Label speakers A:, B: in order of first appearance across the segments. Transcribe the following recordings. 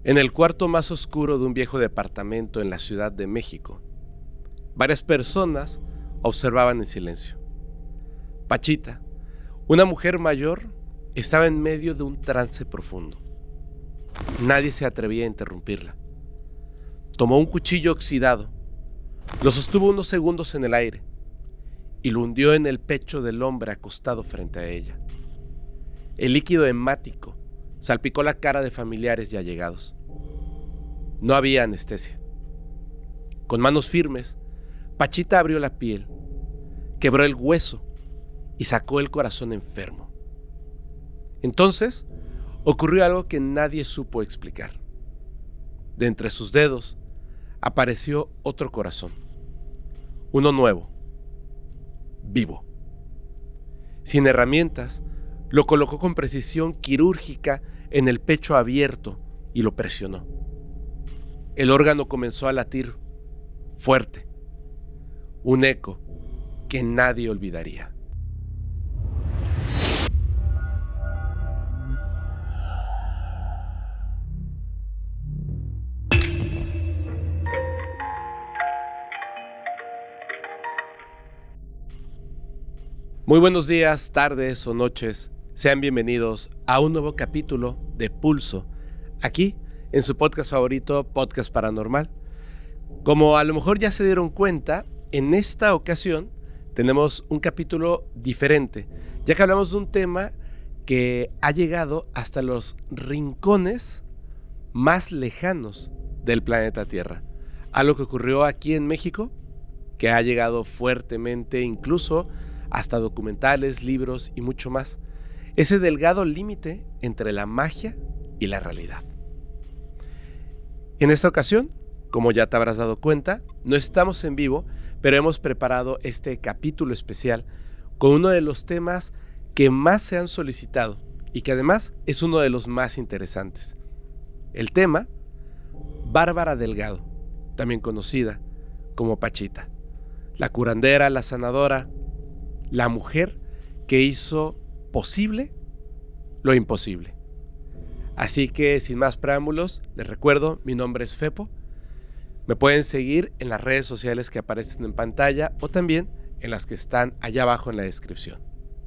A: En el cuarto más oscuro de un viejo departamento en la Ciudad de México, varias personas observaban en silencio. Pachita, una mujer mayor, estaba en medio de un trance profundo. Nadie se atrevía a interrumpirla. Tomó un cuchillo oxidado, lo sostuvo unos segundos en el aire y lo hundió en el pecho del hombre acostado frente a ella. El líquido hemático salpicó la cara de familiares y allegados. No había anestesia. Con manos firmes, Pachita abrió la piel, quebró el hueso y sacó el corazón enfermo. Entonces, ocurrió algo que nadie supo explicar. De entre sus dedos apareció otro corazón, uno nuevo, vivo. Sin herramientas, lo colocó con precisión quirúrgica en el pecho abierto y lo presionó. El órgano comenzó a latir fuerte, un eco que nadie olvidaría. Muy buenos días, tardes o noches. Sean bienvenidos a un nuevo capítulo de Pulso, aquí en su podcast favorito, Podcast Paranormal. Como a lo mejor ya se dieron cuenta, en esta ocasión tenemos un capítulo diferente, ya que hablamos de un tema que ha llegado hasta los rincones más lejanos del planeta Tierra. Algo que ocurrió aquí en México, que ha llegado fuertemente incluso hasta documentales, libros y mucho más. Ese delgado límite entre la magia y la realidad. En esta ocasión, como ya te habrás dado cuenta, no estamos en vivo, pero hemos preparado este capítulo especial con uno de los temas que más se han solicitado y que además es uno de los más interesantes. El tema, Bárbara Delgado, también conocida como Pachita, la curandera, la sanadora, la mujer que hizo posible lo imposible. Así que sin más preámbulos, les recuerdo, mi nombre es Fepo. Me pueden seguir en las redes sociales que aparecen en pantalla o también en las que están allá abajo en la descripción.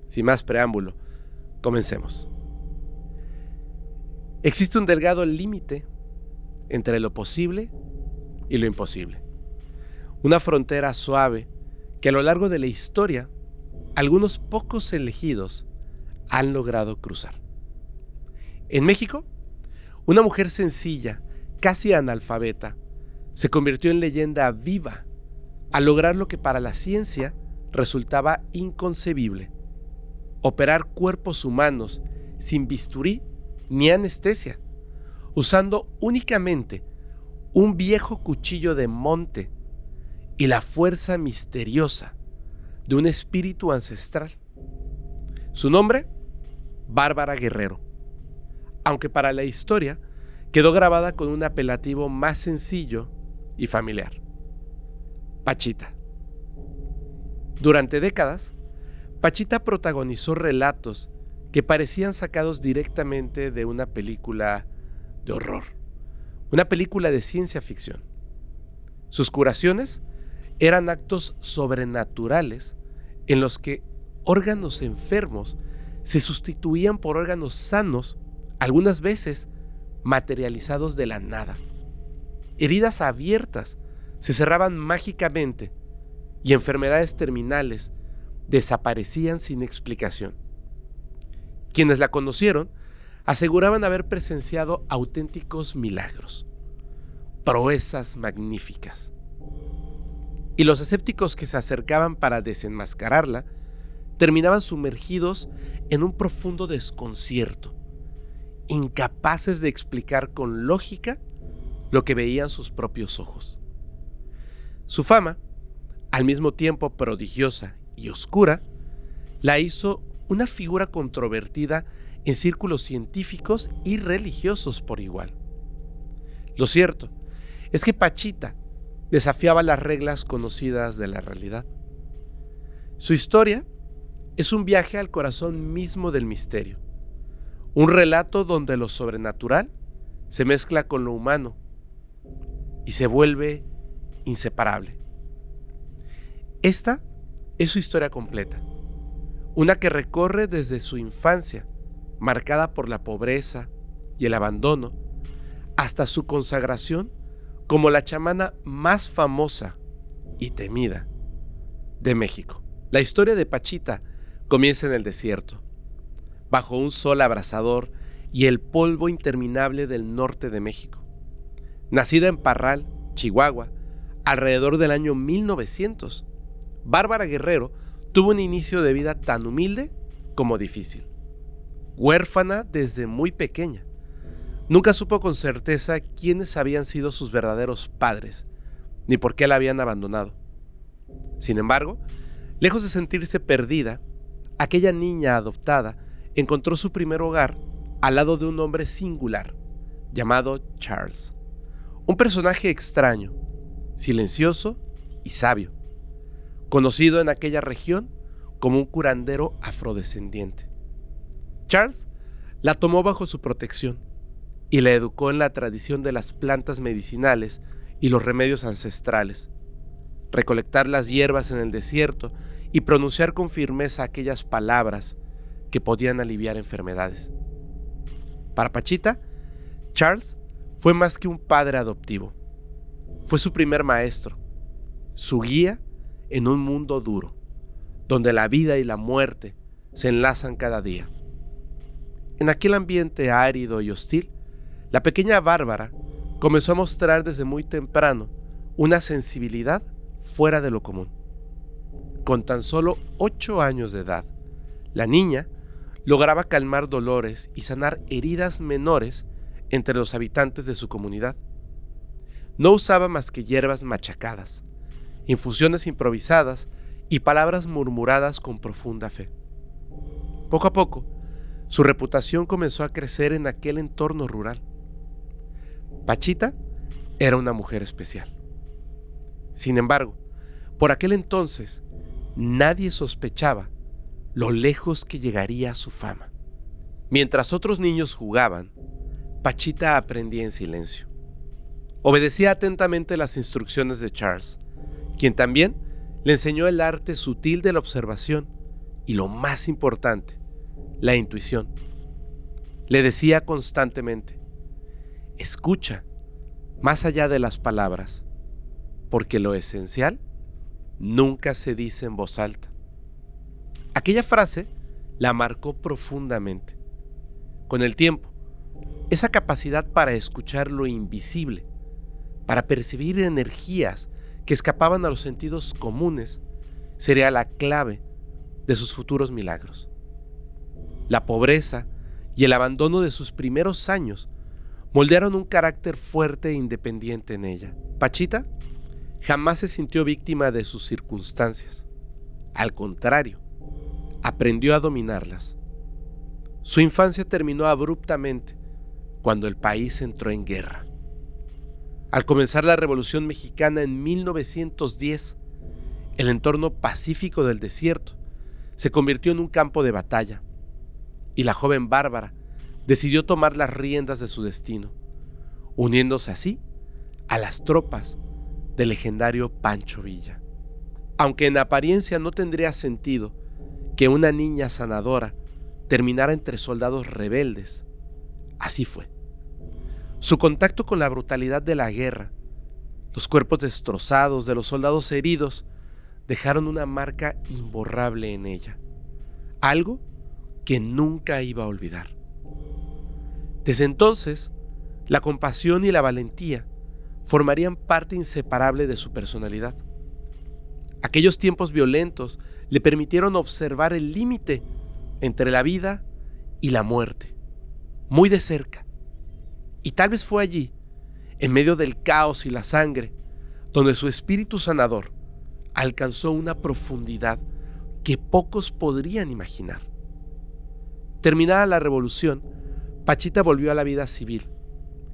A: Sin más preámbulo, comencemos. Existe un delgado límite entre lo posible y lo imposible. Una frontera suave que a lo largo de la historia algunos pocos elegidos han logrado cruzar. En México, una mujer sencilla, casi analfabeta, se convirtió en leyenda viva al lograr lo que para la ciencia resultaba inconcebible: operar cuerpos humanos sin bisturí ni anestesia, usando únicamente un viejo cuchillo de monte y la fuerza misteriosa de un espíritu ancestral. Su nombre, Bárbara Guerrero, aunque para la historia quedó grabada con un apelativo más sencillo y familiar: Pachita. Durante décadas, Pachita protagonizó relatos que parecían sacados directamente de una película de horror, una película de ciencia ficción. Sus curaciones eran actos sobrenaturales en los que órganos enfermos se sustituían por órganos sanos, algunas veces materializados de la nada. Heridas abiertas se cerraban mágicamente y enfermedades terminales desaparecían sin explicación. Quienes la conocieron aseguraban haber presenciado auténticos milagros, proezas magníficas. Y los escépticos que se acercaban para desenmascararla terminaban sumergidos en un profundo desconcierto, incapaces de explicar con lógica lo que veían sus propios ojos. Su fama, al mismo tiempo prodigiosa y oscura, la hizo una figura controvertida en círculos científicos y religiosos por igual. Lo cierto es que Pachita desafiaba las reglas conocidas de la realidad. Su historia es un viaje al corazón mismo del misterio, un relato donde lo sobrenatural se mezcla con lo humano y se vuelve inseparable. Esta es su historia completa, una que recorre desde su infancia, marcada por la pobreza y el abandono, hasta su consagración como la chamana más famosa y temida de México. La historia de Pachita comienza en el desierto, bajo un sol abrasador y el polvo interminable del norte de México. Nacida en Parral, Chihuahua, alrededor del año 1900, Bárbara Guerrero tuvo un inicio de vida tan humilde como difícil. Huérfana desde muy pequeña, nunca supo con certeza quiénes habían sido sus verdaderos padres, ni por qué la habían abandonado. Sin embargo, lejos de sentirse perdida, aquella niña adoptada encontró su primer hogar al lado de un hombre singular, llamado Charles. Un personaje extraño, silencioso y sabio, conocido en aquella región como un curandero afrodescendiente. Charles la tomó bajo su protección y la educó en la tradición de las plantas medicinales y los remedios ancestrales, recolectar las hierbas en el desierto y pronunciar con firmeza aquellas palabras que podían aliviar enfermedades. Para Pachita, Charles fue más que un padre adoptivo. Fue su primer maestro, su guía en un mundo duro, donde la vida y la muerte se enlazan cada día. En aquel ambiente árido y hostil, la pequeña Bárbara comenzó a mostrar desde muy temprano una sensibilidad fuera de lo común. Con tan solo 8 años de edad, la niña lograba calmar dolores y sanar heridas menores entre los habitantes de su comunidad. No usaba más que hierbas machacadas, infusiones improvisadas y palabras murmuradas con profunda fe. Poco a poco, su reputación comenzó a crecer en aquel entorno rural. Pachita era una mujer especial. Sin embargo, por aquel entonces, nadie sospechaba lo lejos que llegaría su fama. Mientras otros niños jugaban, Pachita aprendía en silencio. Obedecía atentamente las instrucciones de Charles, quien también le enseñó el arte sutil de la observación y, lo más importante, la intuición. Le decía constantemente: escucha más allá de las palabras, porque lo esencial nunca se dice en voz alta. Aquella frase la marcó profundamente. Con el tiempo, esa capacidad para escuchar lo invisible, para percibir energías que escapaban a los sentidos comunes, sería la clave de sus futuros milagros. La pobreza y el abandono de sus primeros años moldearon un carácter fuerte e independiente en ella. Pachita jamás se sintió víctima de sus circunstancias. Al contrario, aprendió a dominarlas. Su infancia terminó abruptamente cuando el país entró en guerra. Al comenzar la Revolución Mexicana en 1910, el entorno pacífico del desierto se convirtió en un campo de batalla, y la joven Bárbara decidió tomar las riendas de su destino, uniéndose así a las tropas del legendario Pancho Villa. Aunque en apariencia no tendría sentido que una niña sanadora terminara entre soldados rebeldes, así fue. Su contacto con la brutalidad de la guerra, los cuerpos destrozados de los soldados heridos, dejaron una marca imborrable en ella, algo que nunca iba a olvidar. Desde entonces, la compasión y la valentía formarían parte inseparable de su personalidad. Aquellos tiempos violentos le permitieron observar el límite entre la vida y la muerte, muy de cerca. Y tal vez fue allí, en medio del caos y la sangre, donde su espíritu sanador alcanzó una profundidad que pocos podrían imaginar. Terminada la revolución, Pachita volvió a la vida civil,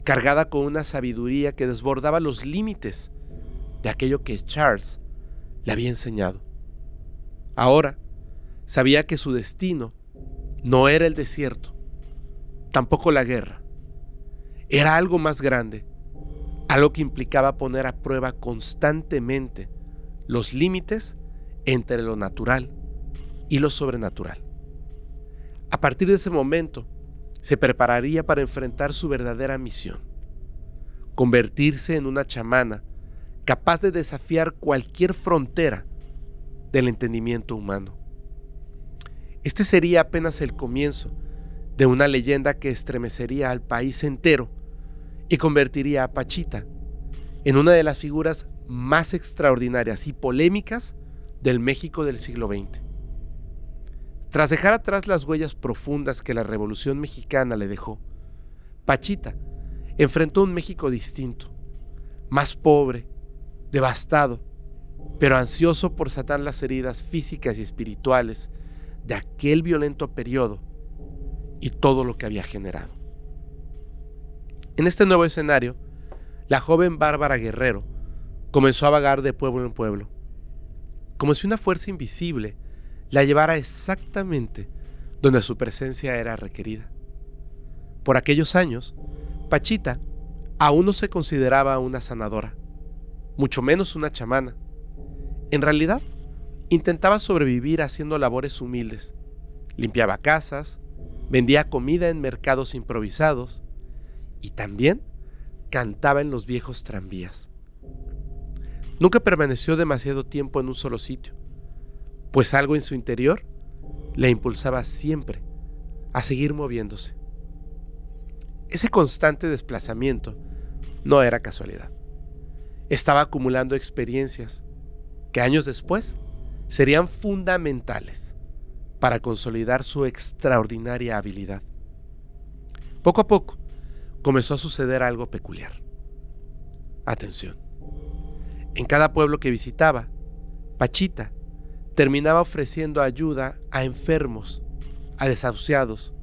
A: cargada con una sabiduría que desbordaba los límites de aquello que Charles le había enseñado. Ahora sabía que su destino no era el desierto, tampoco la guerra. Era algo más grande, algo que implicaba poner a prueba constantemente los límites entre lo natural y lo sobrenatural. A partir de ese momento, se prepararía para enfrentar su verdadera misión: convertirse en una chamana capaz de desafiar cualquier frontera del entendimiento humano. Este sería apenas el comienzo de una leyenda que estremecería al país entero y convertiría a Pachita en una de las figuras más extraordinarias y polémicas del México del siglo XX. Tras dejar atrás las huellas profundas que la Revolución Mexicana le dejó, Pachita enfrentó un México distinto, más pobre, devastado, pero ansioso por sanar las heridas físicas y espirituales de aquel violento periodo y todo lo que había generado. En este nuevo escenario, la joven Bárbara Guerrero comenzó a vagar de pueblo en pueblo, como si una fuerza invisible la llevara exactamente donde su presencia era requerida. Por aquellos años, Pachita aún no se consideraba una sanadora, mucho menos una chamana. En realidad, intentaba sobrevivir haciendo labores humildes. Limpiaba casas, vendía comida en mercados improvisados y también cantaba en los viejos tranvías. Nunca permaneció demasiado tiempo en un solo sitio, pues algo en su interior le impulsaba siempre a seguir moviéndose. Ese constante desplazamiento no era casualidad. Estaba acumulando experiencias que años después serían fundamentales para consolidar su extraordinaria habilidad. Poco a poco comenzó a suceder algo peculiar. Atención. En cada pueblo que visitaba, Pachita terminaba ofreciendo ayuda a enfermos, a desahuciados,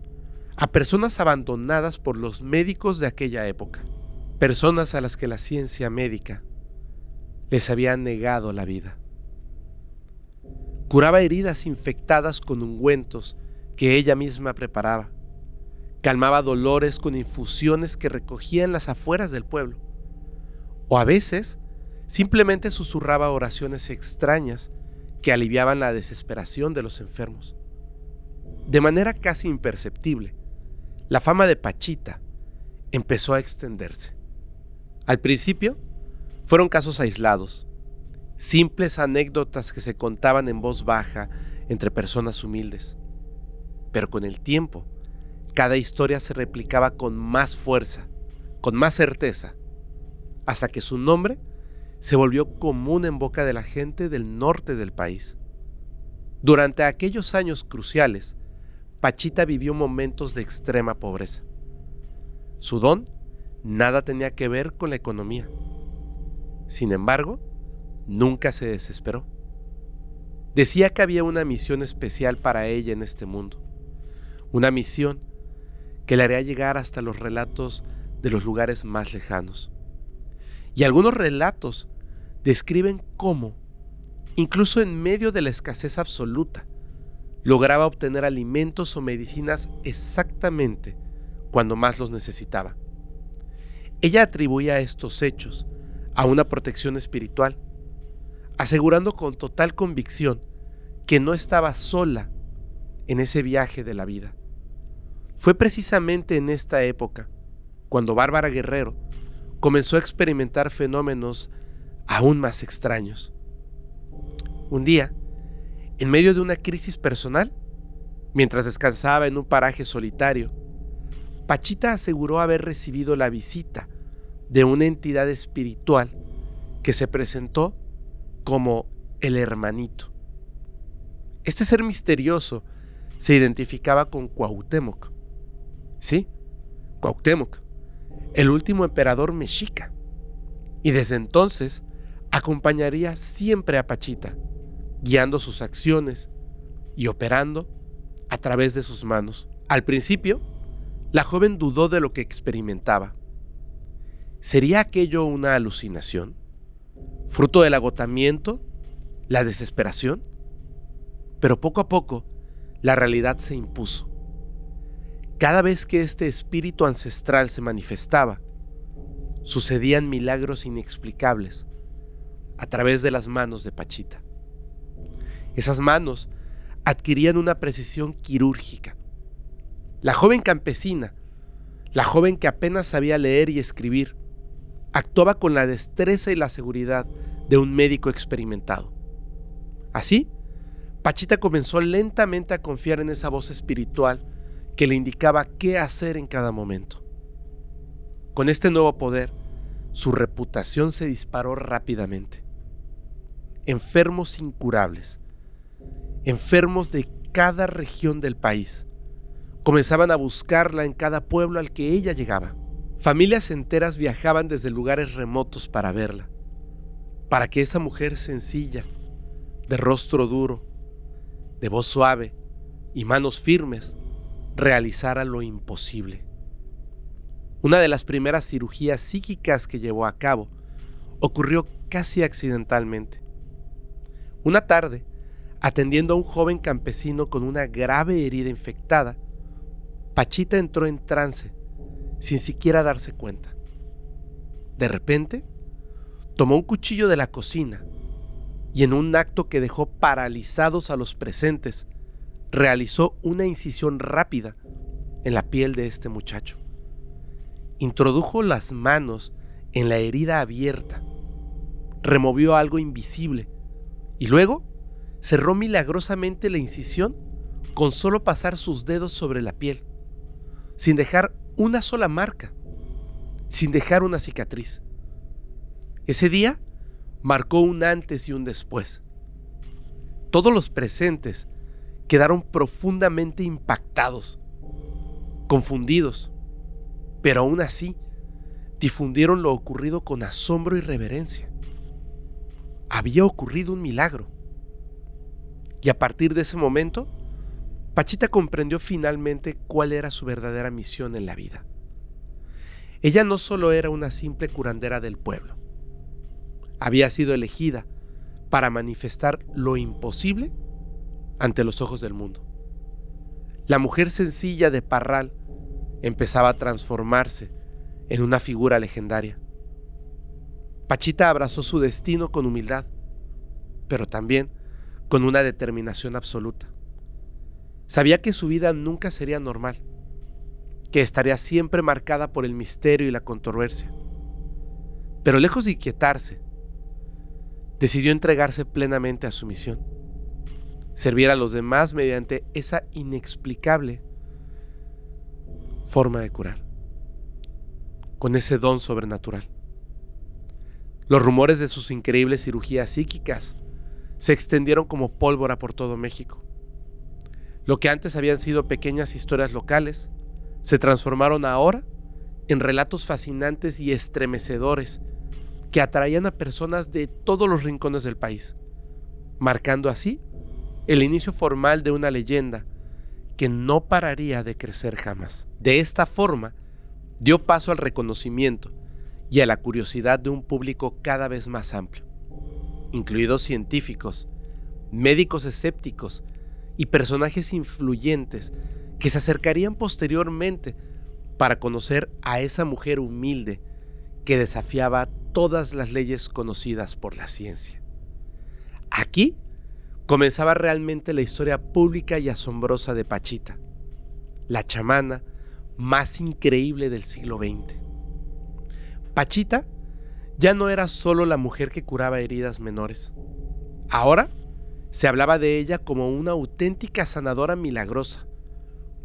A: a personas abandonadas por los médicos de aquella época, personas a las que la ciencia médica les había negado la vida. Curaba heridas infectadas con ungüentos que ella misma preparaba, calmaba dolores con infusiones que recogía en las afueras del pueblo, o a veces simplemente susurraba oraciones extrañas que aliviaban la desesperación de los enfermos. De manera casi imperceptible, la fama de Pachita empezó a extenderse. Al principio, fueron casos aislados, simples anécdotas que se contaban en voz baja entre personas humildes. Pero con el tiempo, cada historia se replicaba con más fuerza, con más certeza, hasta que su nombre se volvió común en boca de la gente del norte del país. Durante aquellos años cruciales, Pachita vivió momentos de extrema pobreza. Su don nada tenía que ver con la economía. Sin embargo, nunca se desesperó. Decía que había una misión especial para ella en este mundo, una misión que le haría llegar hasta los relatos de los lugares más lejanos. Y algunos relatos describen cómo, incluso en medio de la escasez absoluta, lograba obtener alimentos o medicinas exactamente cuando más los necesitaba. Ella atribuía estos hechos a una protección espiritual, asegurando con total convicción que no estaba sola en ese viaje de la vida. Fue precisamente en esta época cuando Bárbara Guerrero comenzó a experimentar fenómenos aún más extraños. Un día, en medio de una crisis personal, mientras descansaba en un paraje solitario, Pachita aseguró haber recibido la visita de una entidad espiritual que se presentó como el Hermanito. Este ser misterioso se identificaba con Cuauhtémoc. Sí, Cuauhtémoc, el último emperador mexica, y desde entonces acompañaría siempre a Pachita, guiando sus acciones y operando a través de sus manos. Al principio, la joven dudó de lo que experimentaba. ¿Sería aquello una alucinación? ¿Fruto del agotamiento? ¿La desesperación? Pero poco a poco, la realidad se impuso. Cada vez que este espíritu ancestral se manifestaba, sucedían milagros inexplicables a través de las manos de Pachita. Esas manos adquirían una precisión quirúrgica. La joven campesina, la joven que apenas sabía leer y escribir, actuaba con la destreza y la seguridad de un médico experimentado. Así, Pachita comenzó lentamente a confiar en esa voz espiritual que le indicaba qué hacer en cada momento. Con este nuevo poder, su reputación se disparó rápidamente. Enfermos incurables, enfermos de cada región del país, comenzaban a buscarla en cada pueblo al que ella llegaba. Familias enteras viajaban desde lugares remotos para verla, para que esa mujer sencilla, de rostro duro, de voz suave y manos firmes, realizara lo imposible. Una de las primeras cirugías psíquicas que llevó a cabo ocurrió casi accidentalmente. Una tarde, atendiendo a un joven campesino con una grave herida infectada, Pachita entró en trance sin siquiera darse cuenta. De repente, tomó un cuchillo de la cocina y en un acto que dejó paralizados a los presentes, realizó una incisión rápida en la piel de este muchacho. Introdujo las manos en la herida abierta, removió algo invisible y luego cerró milagrosamente la incisión con solo pasar sus dedos sobre la piel, sin dejar una sola marca, sin dejar una cicatriz. Ese día marcó un antes y un después. Todos los presentes quedaron profundamente impactados, confundidos, pero aún así difundieron lo ocurrido con asombro y reverencia. Había ocurrido un milagro. Y a partir de ese momento, Pachita comprendió finalmente cuál era su verdadera misión en la vida. Ella no solo era una simple curandera del pueblo. Había sido elegida para manifestar lo imposible ante los ojos del mundo. La mujer sencilla de Parral empezaba a transformarse en una figura legendaria. Pachita abrazó su destino con humildad, pero también con una determinación absoluta. Sabía que su vida nunca sería normal, que estaría siempre marcada por el misterio y la controversia. Pero lejos de inquietarse, decidió entregarse plenamente a su misión, servir a los demás mediante esa inexplicable forma de curar, con ese don sobrenatural. Los rumores de sus increíbles cirugías psíquicas se extendieron como pólvora por todo México. Lo que antes habían sido pequeñas historias locales, se transformaron ahora en relatos fascinantes y estremecedores que atraían a personas de todos los rincones del país, marcando así el inicio formal de una leyenda que no pararía de crecer jamás. De esta forma, dio paso al reconocimiento y a la curiosidad de un público cada vez más amplio, incluidos científicos, médicos escépticos y personajes influyentes que se acercarían posteriormente para conocer a esa mujer humilde que desafiaba todas las leyes conocidas por la ciencia. Aquí comenzaba realmente la historia pública y asombrosa de Pachita, la chamana más increíble del siglo XX. Pachita ya no era solo la mujer que curaba heridas menores. Ahora se hablaba de ella como una auténtica sanadora milagrosa,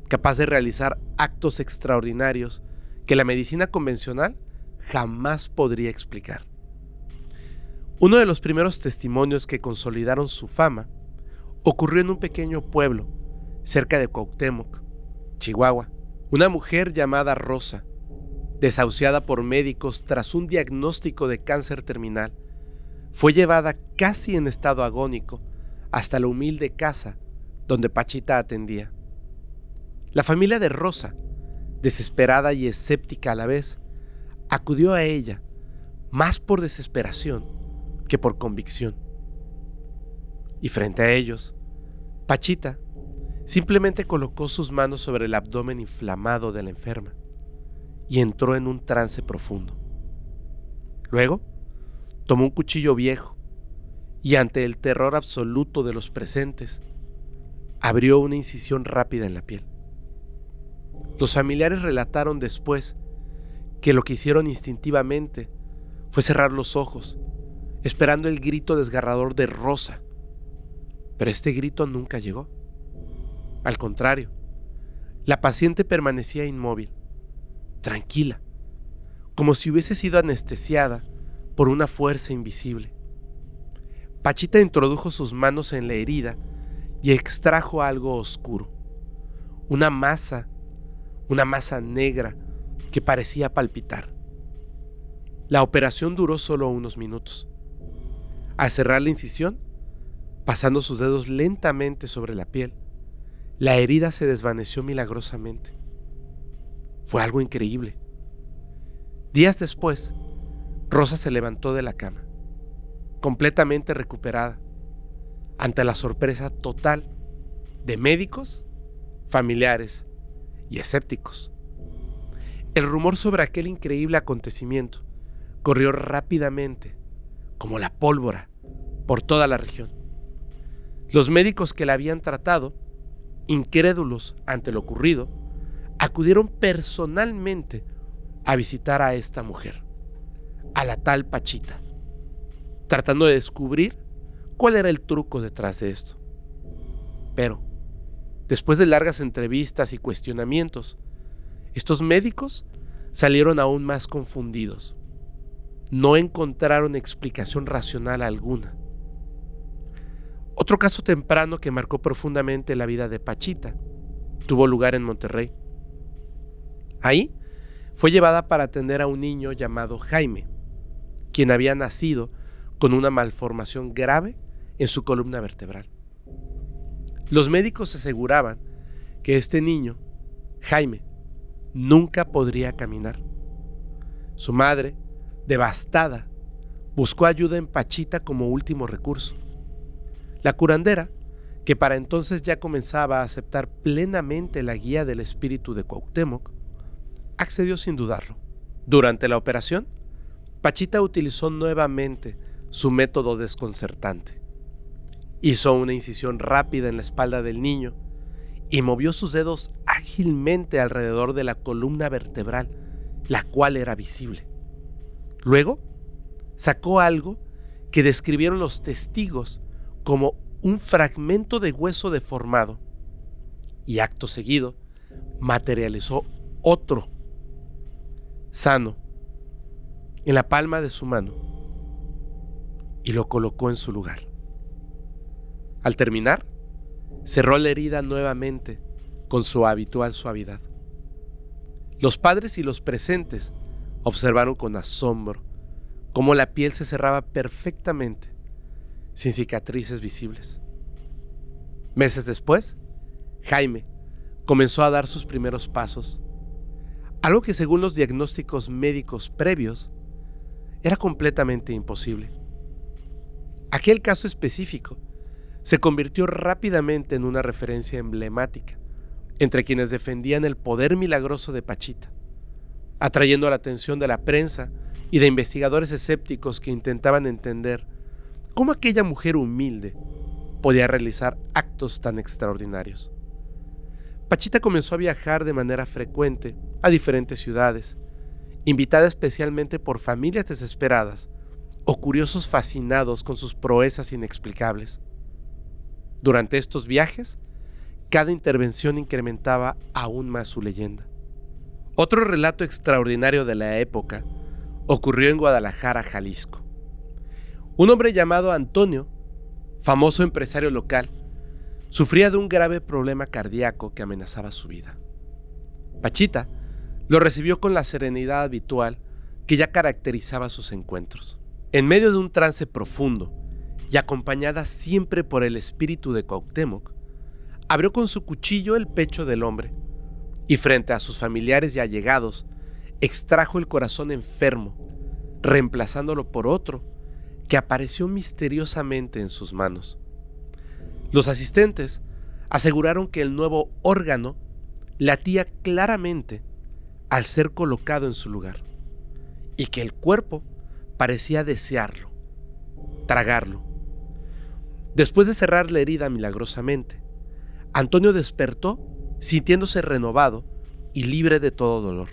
A: capaz de realizar actos extraordinarios que la medicina convencional jamás podría explicar. Uno de los primeros testimonios que consolidaron su fama ocurrió en un pequeño pueblo cerca de Cuauhtémoc, Chihuahua. Una mujer llamada Rosa, desahuciada por médicos tras un diagnóstico de cáncer terminal, fue llevada casi en estado agónico hasta la humilde casa donde Pachita atendía. La familia de Rosa, desesperada y escéptica a la vez, acudió a ella más por desesperación que por convicción. Y frente a ellos, Pachita Simplemente colocó sus manos sobre el abdomen inflamado de la enferma y entró en un trance profundo. Luego, tomó un cuchillo viejo y, ante el terror absoluto de los presentes, abrió una incisión rápida en la piel. Los familiares relataron después que lo que hicieron instintivamente fue cerrar los ojos, esperando el grito desgarrador de Rosa. Pero este grito nunca llegó. Al contrario, la paciente permanecía inmóvil, tranquila, como si hubiese sido anestesiada por una fuerza invisible. Pachita introdujo sus manos en la herida y extrajo algo oscuro, una masa negra que parecía palpitar. La operación duró solo unos minutos. Al cerrar la incisión, pasando sus dedos lentamente sobre la piel, la herida se desvaneció milagrosamente. Fue algo increíble. Días después, Rosa se levantó de la cama, completamente recuperada, ante la sorpresa total de médicos, familiares y escépticos. El rumor sobre aquel increíble acontecimiento corrió rápidamente, como la pólvora, por toda la región. Los médicos que la habían tratado, incrédulos ante lo ocurrido, acudieron personalmente a visitar a esta mujer, a la tal Pachita, tratando de descubrir cuál era el truco detrás de esto. Pero, después de largas entrevistas y cuestionamientos, estos médicos salieron aún más confundidos. No encontraron explicación racional alguna. Otro caso temprano que marcó profundamente la vida de Pachita tuvo lugar en Monterrey. Ahí fue llevada para atender a un niño llamado Jaime, quien había nacido con una malformación grave en su columna vertebral. Los médicos aseguraban que este niño, Jaime, nunca podría caminar. Su madre, devastada, buscó ayuda en Pachita como último recurso. La curandera, que para entonces ya comenzaba a aceptar plenamente la guía del espíritu de Cuauhtémoc, accedió sin dudarlo. Durante la operación, Pachita utilizó nuevamente su método desconcertante. Hizo una incisión rápida en la espalda del niño y movió sus dedos ágilmente alrededor de la columna vertebral, la cual era visible. Luego, sacó algo que describieron los testigos como un fragmento de hueso deformado, y acto seguido materializó otro, sano, en la palma de su mano, y lo colocó en su lugar. Al terminar, cerró la herida nuevamente con su habitual suavidad. Los padres y los presentes observaron con asombro cómo la piel se cerraba perfectamente, sin cicatrices visibles. Meses después, Jaime comenzó a dar sus primeros pasos, algo que según los diagnósticos médicos previos era completamente imposible. Aquel caso específico se convirtió rápidamente en una referencia emblemática entre quienes defendían el poder milagroso de Pachita, atrayendo la atención de la prensa y de investigadores escépticos que intentaban entender cómo aquella mujer humilde podía realizar actos tan extraordinarios. Pachita comenzó a viajar de manera frecuente a diferentes ciudades, invitada especialmente por familias desesperadas o curiosos fascinados con sus proezas inexplicables. Durante estos viajes, cada intervención incrementaba aún más su leyenda. Otro relato extraordinario de la época ocurrió en Guadalajara, Jalisco. Un hombre llamado Antonio, famoso empresario local, sufría de un grave problema cardíaco que amenazaba su vida. Pachita lo recibió con la serenidad habitual que ya caracterizaba sus encuentros. En medio de un trance profundo y acompañada siempre por el espíritu de Cuauhtémoc, abrió con su cuchillo el pecho del hombre y, frente a sus familiares y allegados, extrajo el corazón enfermo, reemplazándolo por otro que apareció misteriosamente en sus manos. Los asistentes aseguraron que el nuevo órgano latía claramente al ser colocado en su lugar y que el cuerpo parecía desearlo, tragarlo. Después de cerrar la herida milagrosamente, Antonio despertó sintiéndose renovado y libre de todo dolor.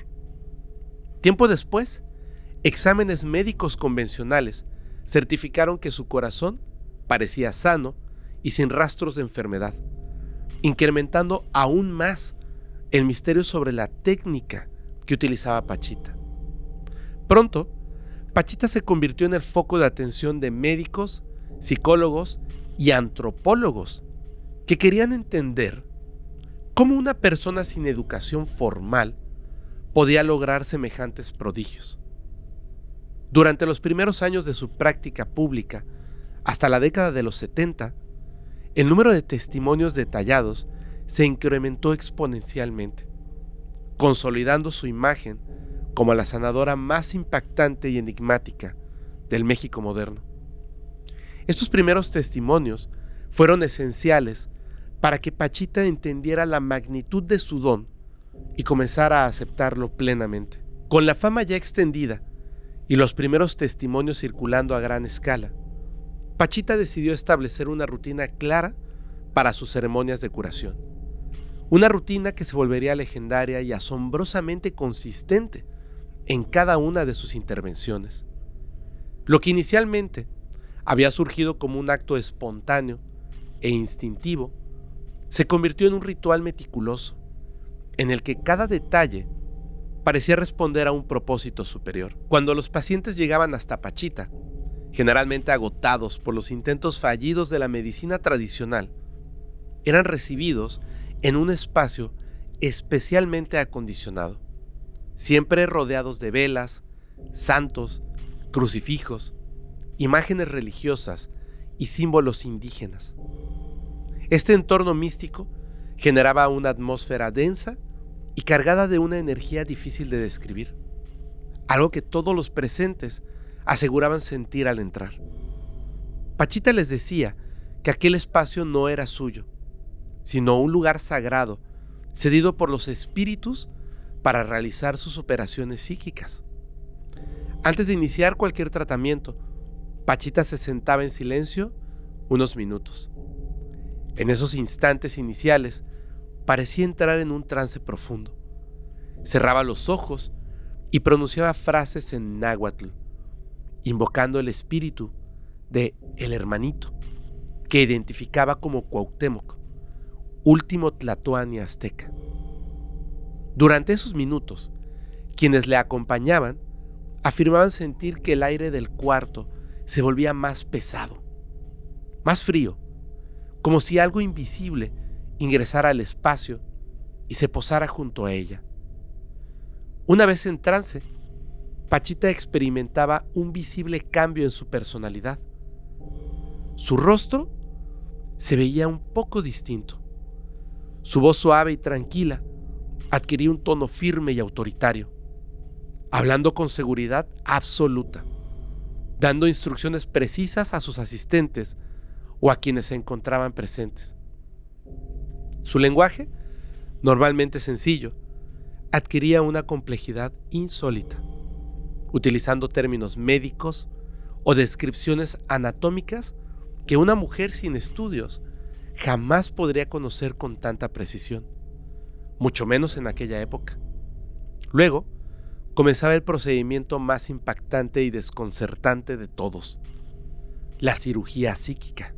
A: Tiempo después, exámenes médicos convencionales certificaron que su corazón parecía sano y sin rastros de enfermedad, incrementando aún más el misterio sobre la técnica que utilizaba Pachita. Pronto, Pachita se convirtió en el foco de atención de médicos, psicólogos y antropólogos que querían entender cómo una persona sin educación formal podía lograr semejantes prodigios. Durante los primeros años de su práctica pública, hasta la década de los 70, el número de testimonios detallados se incrementó exponencialmente, consolidando su imagen como la sanadora más impactante y enigmática del México moderno. Estos primeros testimonios fueron esenciales para que Pachita entendiera la magnitud de su don y comenzara a aceptarlo plenamente. Con la fama ya extendida y los primeros testimonios circulando a gran escala, Pachita decidió establecer una rutina clara para sus ceremonias de curación. Una rutina que se volvería legendaria y asombrosamente consistente en cada una de sus intervenciones. Lo que inicialmente había surgido como un acto espontáneo e instintivo, se convirtió en un ritual meticuloso, en el que cada detalle parecía responder a un propósito superior. Cuando los pacientes llegaban hasta Pachita, generalmente agotados por los intentos fallidos de la medicina tradicional, eran recibidos en un espacio especialmente acondicionado, siempre rodeados de velas, santos, crucifijos, imágenes religiosas y símbolos indígenas. Este entorno místico generaba una atmósfera densa y cargada de una energía difícil de describir, algo que todos los presentes aseguraban sentir al entrar. Pachita les decía que aquel espacio no era suyo, sino un lugar sagrado, cedido por los espíritus para realizar sus operaciones psíquicas. Antes de iniciar cualquier tratamiento, Pachita se sentaba en silencio unos minutos. En esos instantes iniciales, parecía entrar en un trance profundo. Cerraba los ojos y pronunciaba frases en náhuatl, invocando el espíritu de el hermanito, que identificaba como Cuauhtémoc, último tlatoani azteca. Durante esos minutos, quienes le acompañaban afirmaban sentir que el aire del cuarto se volvía más pesado, más frío, como si algo invisible ingresara al espacio y se posara junto a ella. Una vez en trance, Pachita experimentaba un visible cambio en su personalidad. Su rostro se veía un poco distinto. Su voz suave y tranquila adquiría un tono firme y autoritario, hablando con seguridad absoluta, dando instrucciones precisas a sus asistentes o a quienes se encontraban presentes. Su lenguaje, normalmente sencillo, adquiría una complejidad insólita, utilizando términos médicos o descripciones anatómicas que una mujer sin estudios jamás podría conocer con tanta precisión, mucho menos en aquella época. Luego, comenzaba el procedimiento más impactante y desconcertante de todos: la cirugía psíquica.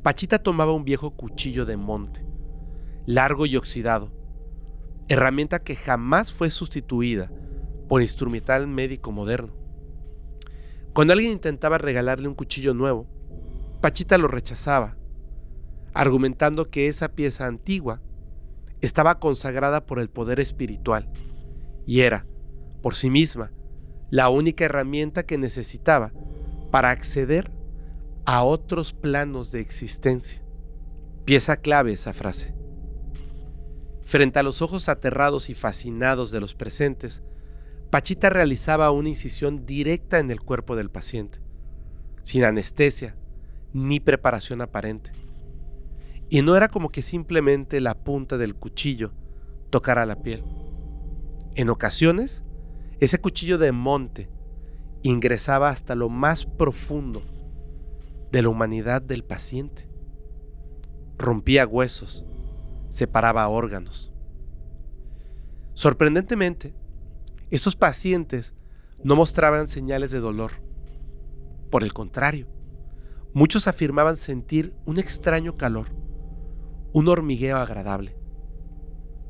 A: Pachita tomaba un viejo cuchillo de monte, largo y oxidado, herramienta que jamás fue sustituida por instrumental médico moderno. Cuando alguien intentaba regalarle un cuchillo nuevo, Pachita lo rechazaba, argumentando que esa pieza antigua estaba consagrada por el poder espiritual y era, por sí misma, la única herramienta que necesitaba para acceder a otros planos de existencia. Pieza clave esa frase. Frente a los ojos aterrados y fascinados de los presentes, Pachita realizaba una incisión directa en el cuerpo del paciente, sin anestesia ni preparación aparente. Y no era como que simplemente la punta del cuchillo tocara la piel. En ocasiones, ese cuchillo de monte ingresaba hasta lo más profundo de la humanidad del paciente. Rompía huesos, separaba órganos. Sorprendentemente, estos pacientes no mostraban señales de dolor. Por el contrario, muchos afirmaban sentir un extraño calor, un hormigueo agradable,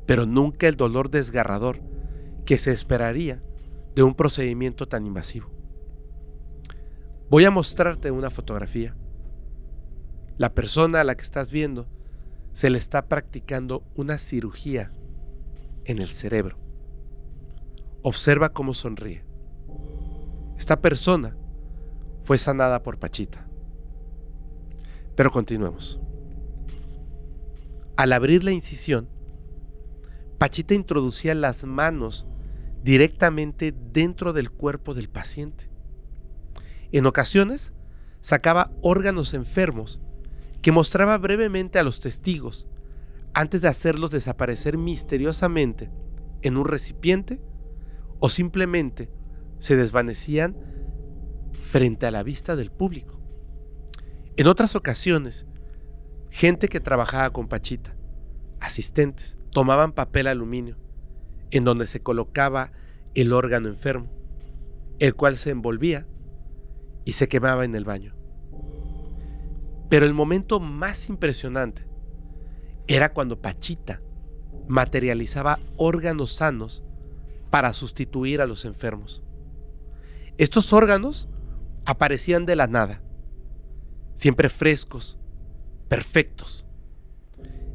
A: pero nunca el dolor desgarrador que se esperaría de un procedimiento tan invasivo. Voy a mostrarte una fotografía. La persona a la que estás viendo se le está practicando una cirugía en el cerebro. Observa cómo sonríe. Esta persona fue sanada por Pachita. Pero continuemos. Al abrir la incisión, Pachita introducía las manos directamente dentro del cuerpo del paciente. En ocasiones, sacaba órganos enfermos que mostraba brevemente a los testigos antes de hacerlos desaparecer misteriosamente en un recipiente o simplemente se desvanecían frente a la vista del público. En otras ocasiones, gente que trabajaba con Pachita, asistentes, tomaban papel aluminio en donde se colocaba el órgano enfermo, el cual se envolvía y se quemaba en el baño. Pero el momento más impresionante era cuando Pachita materializaba órganos sanos para sustituir a los enfermos. Estos órganos aparecían de la nada, siempre frescos, perfectos.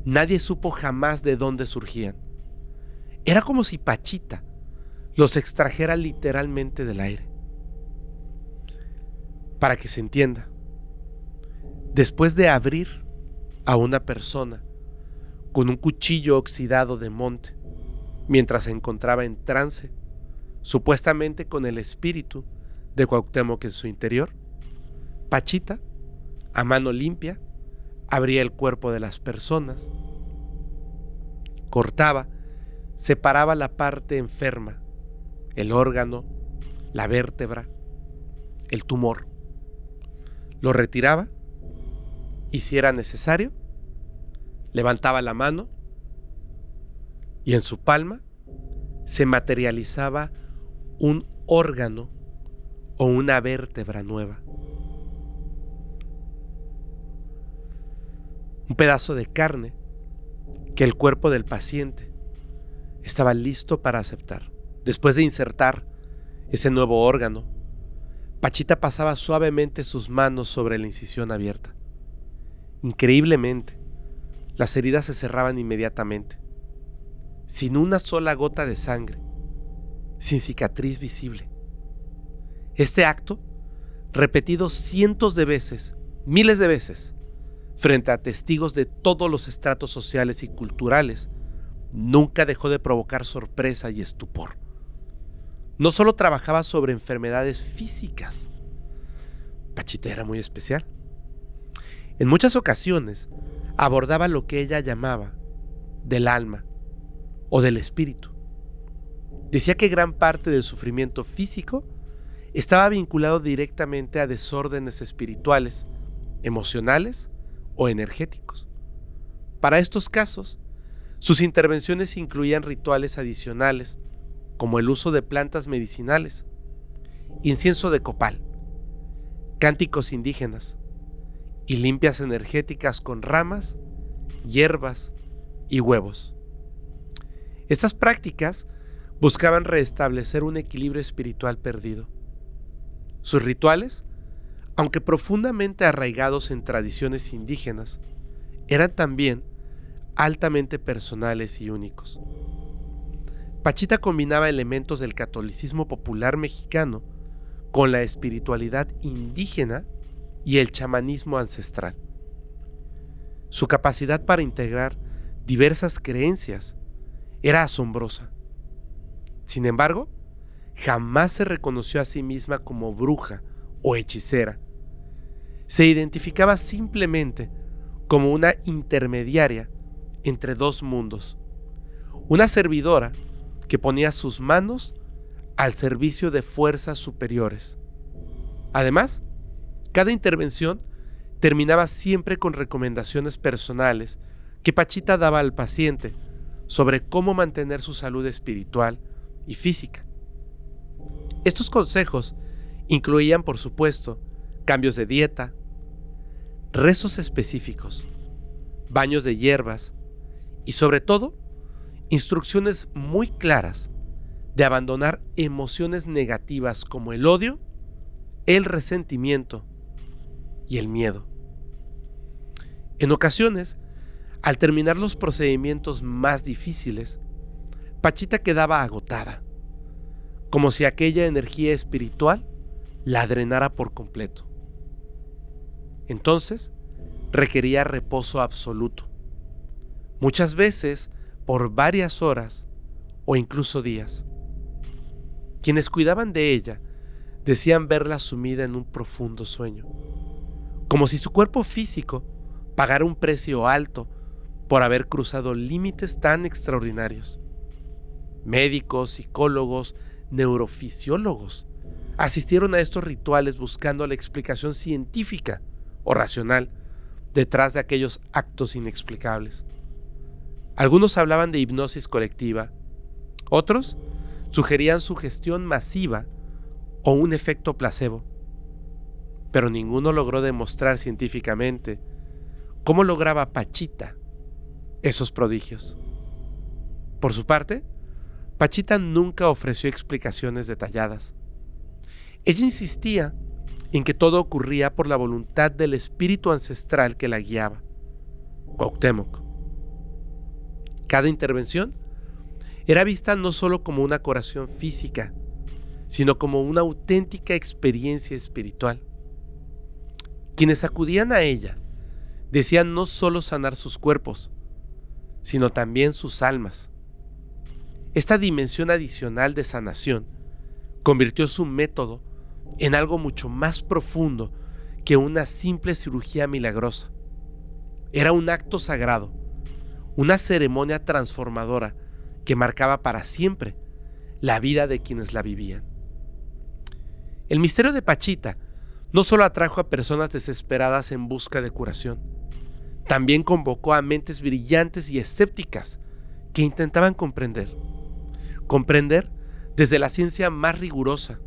A: Nadie supo jamás de dónde surgían. Era como si Pachita los extrajera literalmente del aire. Para que se entienda, después de abrir a una persona con un cuchillo oxidado de monte, mientras se encontraba en trance, supuestamente con el espíritu de Cuauhtémoc en su interior, Pachita, a mano limpia, abría el cuerpo de las personas, cortaba, separaba la parte enferma, el órgano, la vértebra, el tumor, lo retiraba y, si era necesario, levantaba la mano y en su palma se materializaba un órgano o una vértebra nueva. Un pedazo de carne que el cuerpo del paciente estaba listo para aceptar. Después de insertar ese nuevo órgano, Pachita pasaba suavemente sus manos sobre la incisión abierta. Increíblemente, las heridas se cerraban inmediatamente, sin una sola gota de sangre, sin cicatriz visible. Este acto, repetido cientos de veces, miles de veces, frente a testigos de todos los estratos sociales y culturales, nunca dejó de provocar sorpresa y estupor. No solo trabajaba sobre enfermedades físicas. Pachita era muy especial. En muchas ocasiones abordaba lo que ella llamaba del alma o del espíritu. Decía que gran parte del sufrimiento físico estaba vinculado directamente a desórdenes espirituales, emocionales o energéticos. Para estos casos, sus intervenciones incluían rituales adicionales, como el uso de plantas medicinales, incienso de copal, cánticos indígenas y limpias energéticas con ramas, hierbas y huevos. Estas prácticas buscaban restablecer un equilibrio espiritual perdido. Sus rituales, aunque profundamente arraigados en tradiciones indígenas, eran también altamente personales y únicos. Pachita combinaba elementos del catolicismo popular mexicano con la espiritualidad indígena y el chamanismo ancestral. Su capacidad para integrar diversas creencias era asombrosa. Sin embargo, jamás se reconoció a sí misma como bruja o hechicera. Se identificaba simplemente como una intermediaria entre dos mundos, una servidora que ponía sus manos al servicio de fuerzas superiores. Además, cada intervención terminaba siempre con recomendaciones personales que Pachita daba al paciente sobre cómo mantener su salud espiritual y física. Estos consejos incluían, por supuesto, cambios de dieta, rezos específicos, baños de hierbas y, sobre todo, instrucciones muy claras de abandonar emociones negativas como el odio, el resentimiento y el miedo. En ocasiones, al terminar los procedimientos más difíciles, Pachita quedaba agotada, como si aquella energía espiritual la drenara por completo. Entonces, requería reposo absoluto, muchas veces por varias horas o incluso días. Quienes cuidaban de ella decían verla sumida en un profundo sueño, como si su cuerpo físico pagara un precio alto por haber cruzado límites tan extraordinarios. Médicos, psicólogos, neurofisiólogos asistieron a estos rituales buscando la explicación científica o racional detrás de aquellos actos inexplicables. Algunos hablaban de hipnosis colectiva, otros sugerían sugestión masiva o un efecto placebo, pero ninguno logró demostrar científicamente cómo lograba Pachita esos prodigios. Por su parte, Pachita nunca ofreció explicaciones detalladas. Ella insistía en que todo ocurría por la voluntad del espíritu ancestral que la guiaba, Cuauhtémoc. Cada intervención era vista no solo como una curación física, sino como una auténtica experiencia espiritual. Quienes acudían a ella decían no solo sanar sus cuerpos, sino también sus almas. Esta dimensión adicional de sanación convirtió su método en algo mucho más profundo que una simple cirugía milagrosa. Era un acto sagrado, una ceremonia transformadora que marcaba para siempre la vida de quienes la vivían. El misterio de Pachita no solo atrajo a personas desesperadas en busca de curación, también convocó a mentes brillantes y escépticas que intentaban comprender desde la ciencia más rigurosa.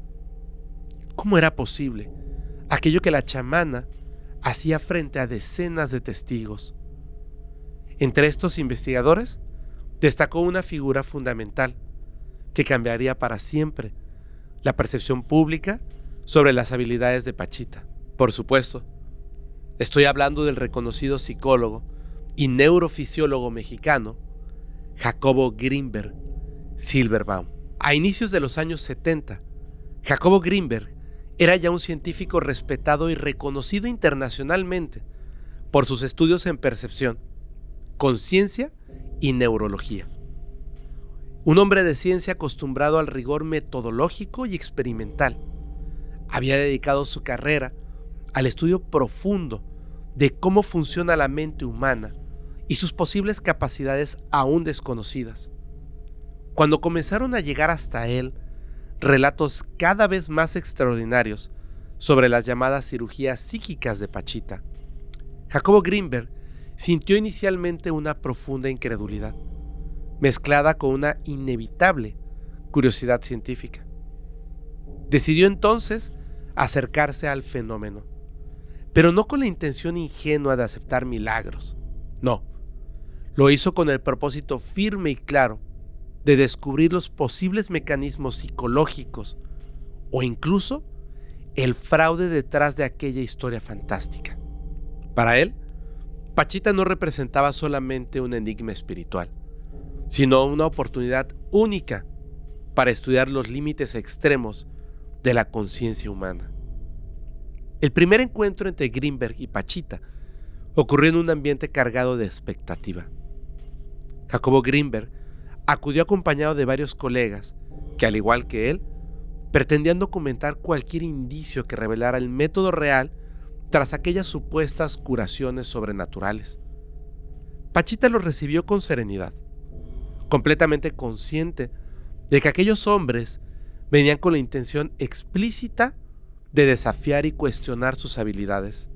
A: ¿Cómo era posible aquello que la chamana hacía frente a decenas de testigos? Entre estos investigadores destacó una figura fundamental que cambiaría para siempre la percepción pública sobre las habilidades de Pachita. Por supuesto, estoy hablando del reconocido psicólogo y neurofisiólogo mexicano Jacobo Grinberg Silverbaum. A inicios de los años 70, Jacobo Grinberg era ya un científico respetado y reconocido internacionalmente por sus estudios en percepción, conciencia y neurología. Un hombre de ciencia acostumbrado al rigor metodológico y experimental. Había dedicado su carrera al estudio profundo de cómo funciona la mente humana y sus posibles capacidades aún desconocidas. Cuando comenzaron a llegar hasta él relatos cada vez más extraordinarios sobre las llamadas cirugías psíquicas de Pachita, Jacobo Grinberg sintió inicialmente una profunda incredulidad, mezclada con una inevitable curiosidad científica. Decidió entonces acercarse al fenómeno, pero no con la intención ingenua de aceptar milagros. No, lo hizo con el propósito firme y claro de descubrir los posibles mecanismos psicológicos o incluso el fraude detrás de aquella historia fantástica. Para él, Pachita no representaba solamente un enigma espiritual, sino una oportunidad única para estudiar los límites extremos de la conciencia humana. El primer encuentro entre Grinberg y Pachita ocurrió en un ambiente cargado de expectativa. Jacobo Grinberg acudió acompañado de varios colegas que, al igual que él, pretendían documentar cualquier indicio que revelara el método real tras aquellas supuestas curaciones sobrenaturales. Pachita los recibió con serenidad, completamente consciente de que aquellos hombres venían con la intención explícita de desafiar y cuestionar sus habilidades.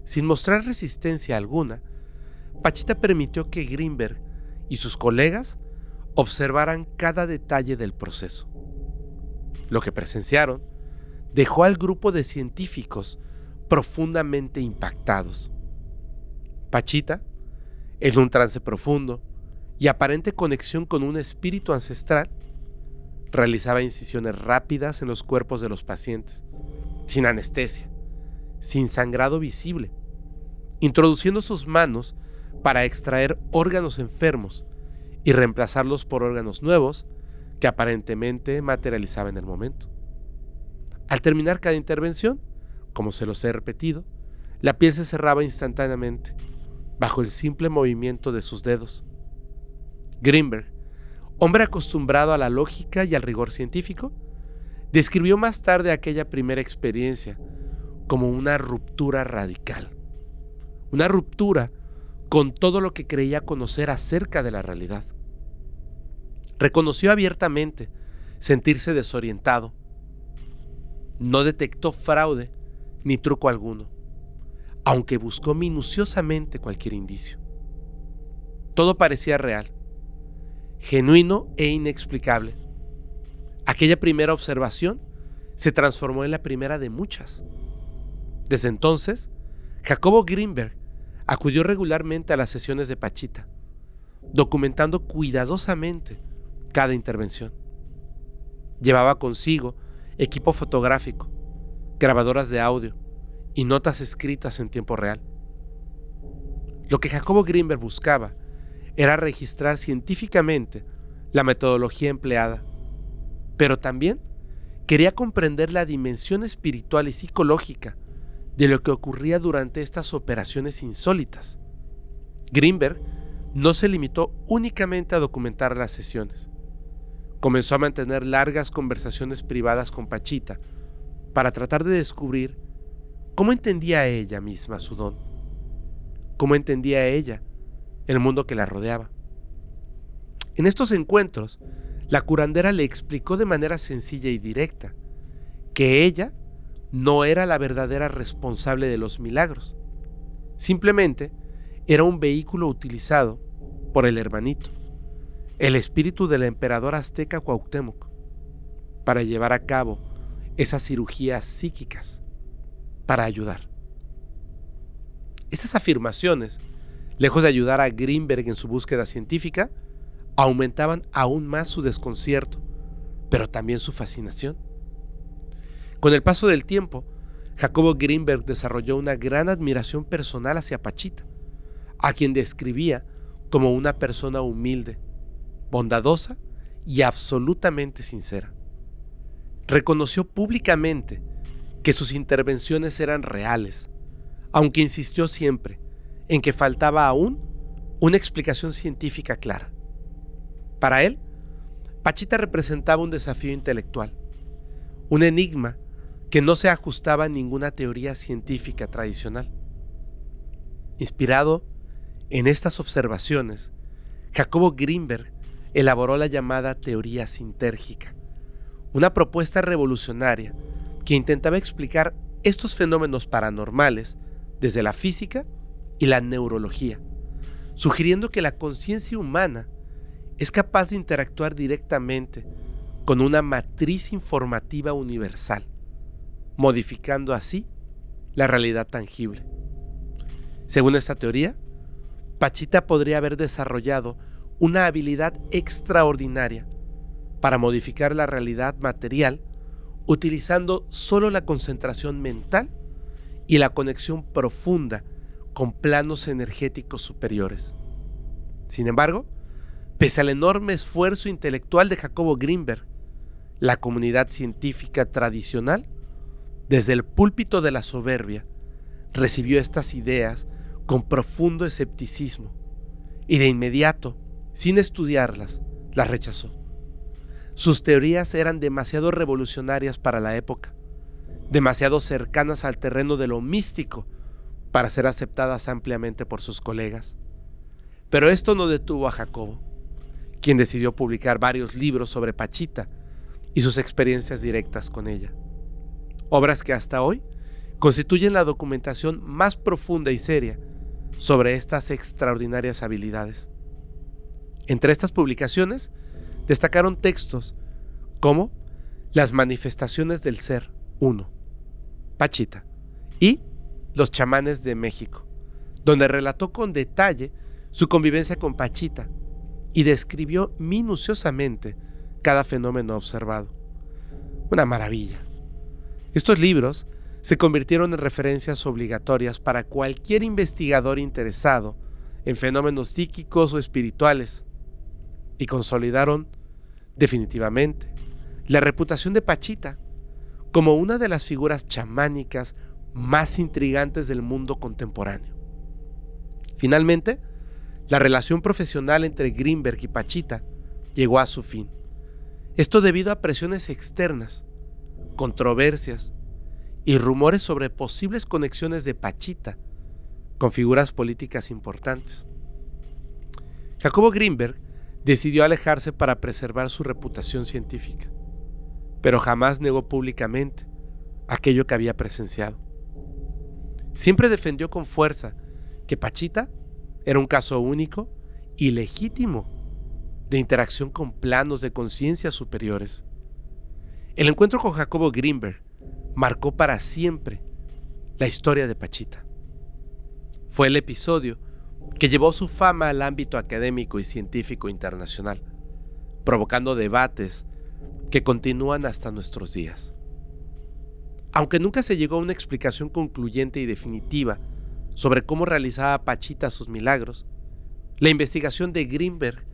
A: Sin mostrar resistencia alguna, Pachita permitió que Greenberg y sus colegas observaran cada detalle del proceso. Lo que presenciaron dejó al grupo de científicos profundamente impactados. Pachita, en un trance profundo y aparente conexión con un espíritu ancestral, realizaba incisiones rápidas en los cuerpos de los pacientes, sin anestesia, sin sangrado visible, introduciendo sus manos para extraer órganos enfermos y reemplazarlos por órganos nuevos que aparentemente materializaba en el momento. Al terminar cada intervención, como se los he repetido, la piel se cerraba instantáneamente bajo el simple movimiento de sus dedos. Greenberg, hombre acostumbrado a la lógica y al rigor científico, describió más tarde aquella primera experiencia como una ruptura radical. Una ruptura con todo lo que creía conocer acerca de la realidad. Reconoció abiertamente sentirse desorientado. No detectó fraude ni truco alguno, aunque buscó minuciosamente cualquier indicio. Todo parecía real, genuino e inexplicable. Aquella primera observación se transformó en la primera de muchas. Desde entonces, Jacobo Greenberg acudió regularmente a las sesiones de Pachita, documentando cuidadosamente cada intervención. Llevaba consigo equipo fotográfico, grabadoras de audio y notas escritas en tiempo real. Lo que Jacobo Greenberg buscaba era registrar científicamente la metodología empleada, pero también quería comprender la dimensión espiritual y psicológica de lo que ocurría durante estas operaciones insólitas. Greenberg no se limitó únicamente a documentar las sesiones. Comenzó a mantener largas conversaciones privadas con Pachita para tratar de descubrir cómo entendía ella misma su don, cómo entendía ella el mundo que la rodeaba. En estos encuentros, la curandera le explicó de manera sencilla y directa que ella no era la verdadera responsable de los milagros. Simplemente era un vehículo utilizado por el hermanito, el espíritu del emperador azteca Cuauhtémoc, para llevar a cabo esas cirugías psíquicas, para ayudar. Estas afirmaciones, lejos de ayudar a Greenberg en su búsqueda científica, aumentaban aún más su desconcierto, pero también su fascinación. Con el paso del tiempo, Jacobo Greenberg desarrolló una gran admiración personal hacia Pachita, a quien describía como una persona humilde, bondadosa y absolutamente sincera. Reconoció públicamente que sus intervenciones eran reales, aunque insistió siempre en que faltaba aún una explicación científica clara. Para él, Pachita representaba un desafío intelectual, un enigma que no se ajustaba a ninguna teoría científica tradicional. Inspirado en estas observaciones, Jacobo Greenberg elaboró la llamada teoría sintérgica, una propuesta revolucionaria que intentaba explicar estos fenómenos paranormales desde la física y la neurología, sugiriendo que la conciencia humana es capaz de interactuar directamente con una matriz informativa universal, modificando así la realidad tangible. Según esta teoría, Pachita podría haber desarrollado una habilidad extraordinaria para modificar la realidad material utilizando solo la concentración mental y la conexión profunda con planos energéticos superiores. Sin embargo, pese al enorme esfuerzo intelectual de Jacobo Greenberg, la comunidad científica tradicional, desde el púlpito de la soberbia, recibió estas ideas con profundo escepticismo y de inmediato, sin estudiarlas, las rechazó. Sus teorías eran demasiado revolucionarias para la época, demasiado cercanas al terreno de lo místico para ser aceptadas ampliamente por sus colegas. Pero esto no detuvo a Jacobo, quien decidió publicar varios libros sobre Pachita y sus experiencias directas con ella. Obras que hasta hoy constituyen la documentación más profunda y seria sobre estas extraordinarias habilidades. Entre estas publicaciones destacaron textos como Las manifestaciones del ser 1, Pachita, y Los chamanes de México, donde relató con detalle su convivencia con Pachita y describió minuciosamente cada fenómeno observado. Una maravilla. Estos libros se convirtieron en referencias obligatorias para cualquier investigador interesado en fenómenos psíquicos o espirituales y consolidaron definitivamente la reputación de Pachita como una de las figuras chamánicas más intrigantes del mundo contemporáneo. Finalmente, la relación profesional entre Greenberg y Pachita llegó a su fin. Esto debido a presiones externas, controversias y rumores sobre posibles conexiones de Pachita con figuras políticas importantes. Jacobo Greenberg decidió alejarse para preservar su reputación científica, pero jamás negó públicamente aquello que había presenciado. Siempre defendió con fuerza que Pachita era un caso único y legítimo de interacción con planos de conciencia superiores. El encuentro con Jacobo Greenberg marcó para siempre la historia de Pachita. Fue el episodio que llevó su fama al ámbito académico y científico internacional, provocando debates que continúan hasta nuestros días. Aunque nunca se llegó a una explicación concluyente y definitiva sobre cómo realizaba Pachita sus milagros, la investigación de Greenberg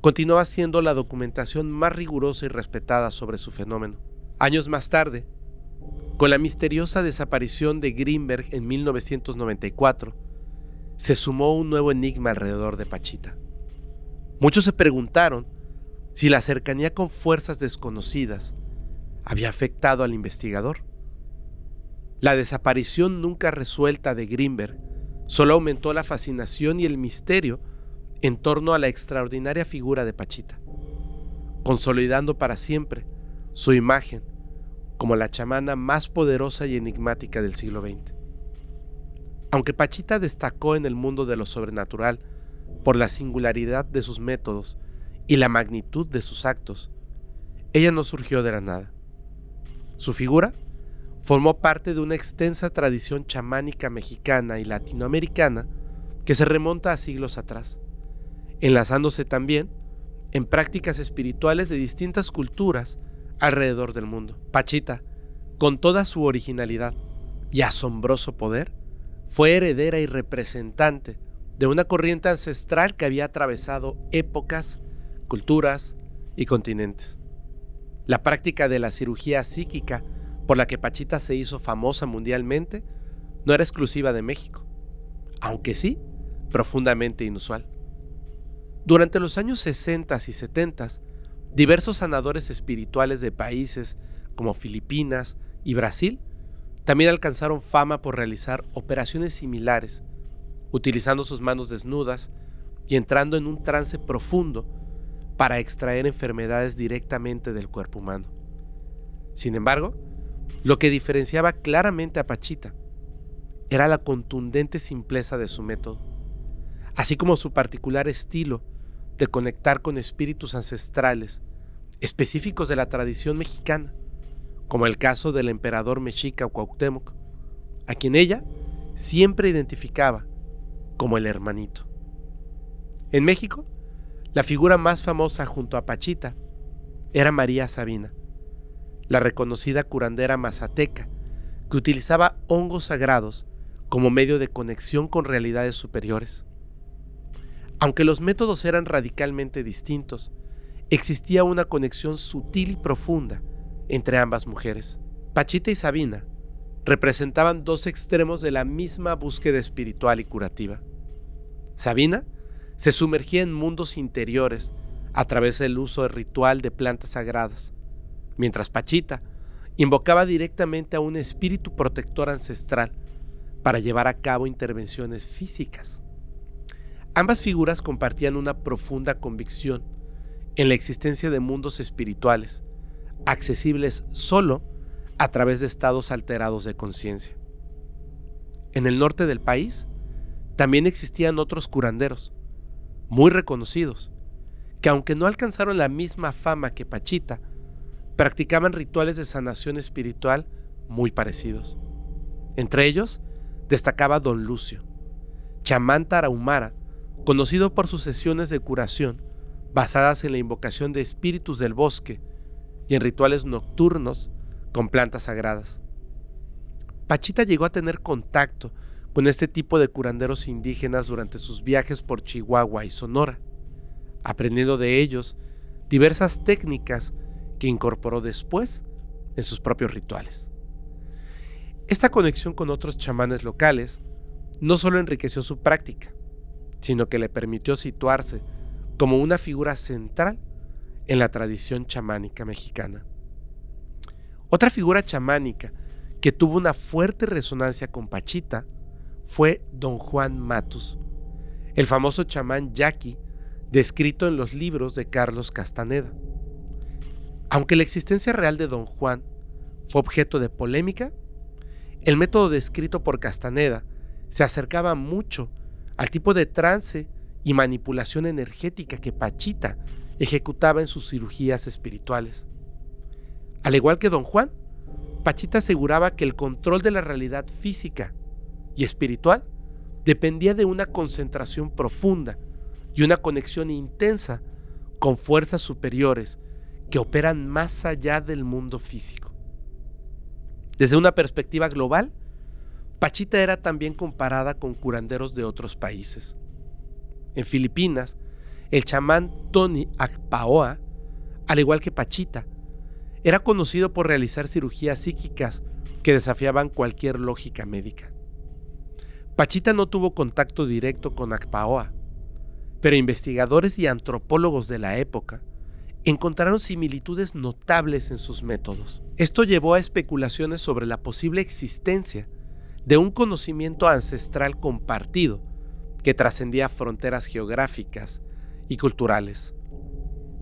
A: continuaba siendo la documentación más rigurosa y respetada sobre su fenómeno. Años más tarde, con la misteriosa desaparición de Greenberg en 1994, se sumó un nuevo enigma alrededor de Pachita. Muchos se preguntaron si la cercanía con fuerzas desconocidas había afectado al investigador. La desaparición nunca resuelta de Greenberg solo aumentó la fascinación y el misterio en torno a la extraordinaria figura de Pachita, consolidando para siempre su imagen como la chamana más poderosa y enigmática del siglo XX. Aunque Pachita destacó en el mundo de lo sobrenatural por la singularidad de sus métodos y la magnitud de sus actos, ella no surgió de la nada. Su figura formó parte de una extensa tradición chamánica mexicana y latinoamericana que se remonta a siglos atrás, enlazándose también en prácticas espirituales de distintas culturas alrededor del mundo. Pachita, con toda su originalidad y asombroso poder, fue heredera y representante de una corriente ancestral que había atravesado épocas, culturas y continentes. La práctica de la cirugía psíquica por la que Pachita se hizo famosa mundialmente no era exclusiva de México, aunque sí profundamente inusual. Durante los años 60 y 70, diversos sanadores espirituales de países como Filipinas y Brasil también alcanzaron fama por realizar operaciones similares, utilizando sus manos desnudas y entrando en un trance profundo para extraer enfermedades directamente del cuerpo humano. Sin embargo, lo que diferenciaba claramente a Pachita era la contundente simpleza de su método, así como su particular estilo de conectar con espíritus ancestrales específicos de la tradición mexicana, como el caso del emperador mexica Cuauhtémoc, a quien ella siempre identificaba como el hermanito. En México, la figura más famosa junto a Pachita era María Sabina, la reconocida curandera mazateca que utilizaba hongos sagrados como medio de conexión con realidades superiores. Aunque los métodos eran radicalmente distintos, existía una conexión sutil y profunda entre ambas mujeres. Pachita y Sabina representaban dos extremos de la misma búsqueda espiritual y curativa. Sabina se sumergía en mundos interiores a través del uso ritual de plantas sagradas, mientras Pachita invocaba directamente a un espíritu protector ancestral para llevar a cabo intervenciones físicas. Ambas figuras compartían una profunda convicción en la existencia de mundos espirituales, accesibles solo a través de estados alterados de conciencia. En el norte del país también existían otros curanderos, muy reconocidos, que aunque no alcanzaron la misma fama que Pachita, practicaban rituales de sanación espiritual muy parecidos. Entre ellos destacaba Don Lucio, chamán tarahumara, conocido por sus sesiones de curación basadas en la invocación de espíritus del bosque y en rituales nocturnos con plantas sagradas. Pachita llegó a tener contacto con este tipo de curanderos indígenas durante sus viajes por Chihuahua y Sonora, aprendiendo de ellos diversas técnicas que incorporó después en sus propios rituales. Esta conexión con otros chamanes locales no solo enriqueció su práctica, sino que le permitió situarse como una figura central en la tradición chamánica mexicana. Otra figura chamánica que tuvo una fuerte resonancia con Pachita fue Don Juan Matus, el famoso chamán yaqui descrito en los libros de Carlos Castaneda. Aunque la existencia real de Don Juan fue objeto de polémica, el método descrito por Castaneda se acercaba mucho al tipo de trance y manipulación energética que Pachita ejecutaba en sus cirugías espirituales. Al igual que Don Juan, Pachita aseguraba que el control de la realidad física y espiritual dependía de una concentración profunda y una conexión intensa con fuerzas superiores que operan más allá del mundo físico. Desde una perspectiva global, Pachita era también comparada con curanderos de otros países. En Filipinas, el chamán Tony Akpaoa, al igual que Pachita, era conocido por realizar cirugías psíquicas que desafiaban cualquier lógica médica. Pachita no tuvo contacto directo con Akpaoa, pero investigadores y antropólogos de la época encontraron similitudes notables en sus métodos. Esto llevó a especulaciones sobre la posible existencia de un conocimiento ancestral compartido que trascendía fronteras geográficas y culturales.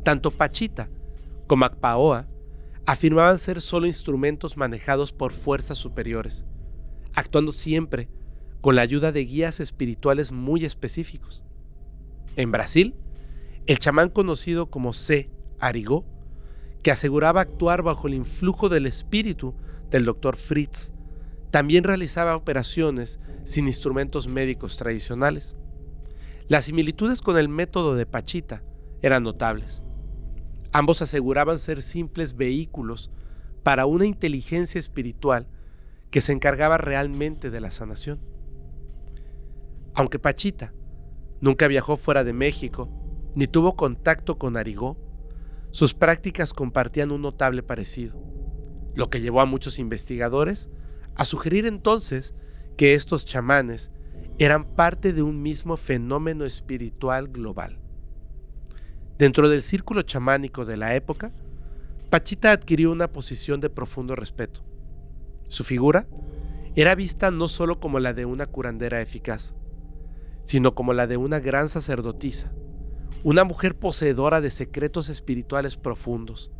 A: Tanto Pachita como Akpaoa afirmaban ser solo instrumentos manejados por fuerzas superiores, actuando siempre con la ayuda de guías espirituales muy específicos. En Brasil, el chamán conocido como C. Arigó, que aseguraba actuar bajo el influjo del espíritu del Dr. Fritz, también realizaba operaciones sin instrumentos médicos tradicionales. Las similitudes con el método de Pachita eran notables. Ambos aseguraban ser simples vehículos para una inteligencia espiritual que se encargaba realmente de la sanación. Aunque Pachita nunca viajó fuera de México ni tuvo contacto con Arigó, sus prácticas compartían un notable parecido, lo que llevó a muchos investigadores a sugerir entonces que estos chamanes eran parte de un mismo fenómeno espiritual global. Dentro del círculo chamánico de la época, Pachita adquirió una posición de profundo respeto. Su figura era vista no solo como la de una curandera eficaz, sino como la de una gran sacerdotisa, una mujer poseedora de secretos espirituales profundos.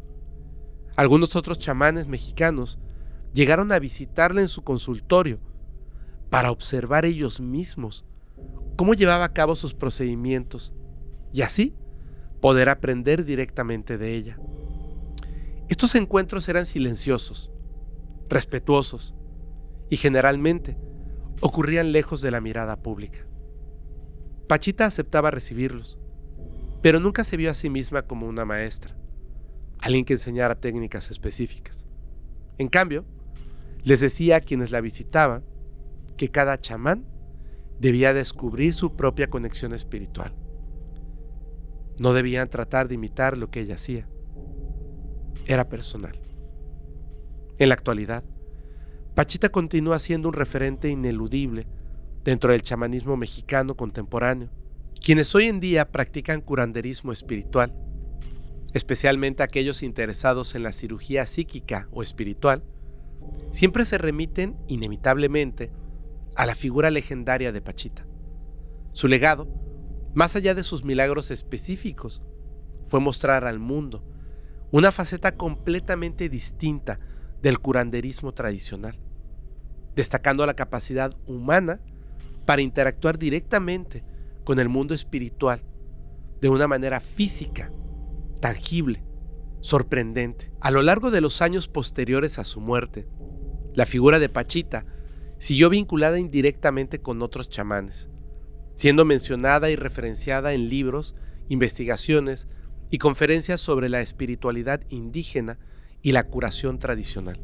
A: Algunos otros chamanes mexicanos llegaron a visitarla en su consultorio para observar ellos mismos cómo llevaba a cabo sus procedimientos y así poder aprender directamente de ella. Estos encuentros eran silenciosos, respetuosos y generalmente ocurrían lejos de la mirada pública. Pachita aceptaba recibirlos, pero nunca se vio a sí misma como una maestra, alguien que enseñara técnicas específicas. En cambio, les decía a quienes la visitaban que cada chamán debía descubrir su propia conexión espiritual. No debían tratar de imitar lo que ella hacía. Era personal. En la actualidad, Pachita continúa siendo un referente ineludible dentro del chamanismo mexicano contemporáneo, quienes hoy en día practican curanderismo espiritual. especialmente aquellos interesados en la cirugía psíquica o espiritual, siempre se remiten inevitablemente a la figura legendaria de Pachita. Su legado, más allá de sus milagros específicos, fue mostrar al mundo una faceta completamente distinta del curanderismo tradicional, destacando la capacidad humana para interactuar directamente con el mundo espiritual de una manera física, tangible, sorprendente. A lo largo de los años posteriores a su muerte, la figura de Pachita siguió vinculada indirectamente con otros chamanes, siendo mencionada y referenciada en libros, investigaciones y conferencias sobre la espiritualidad indígena y la curación tradicional.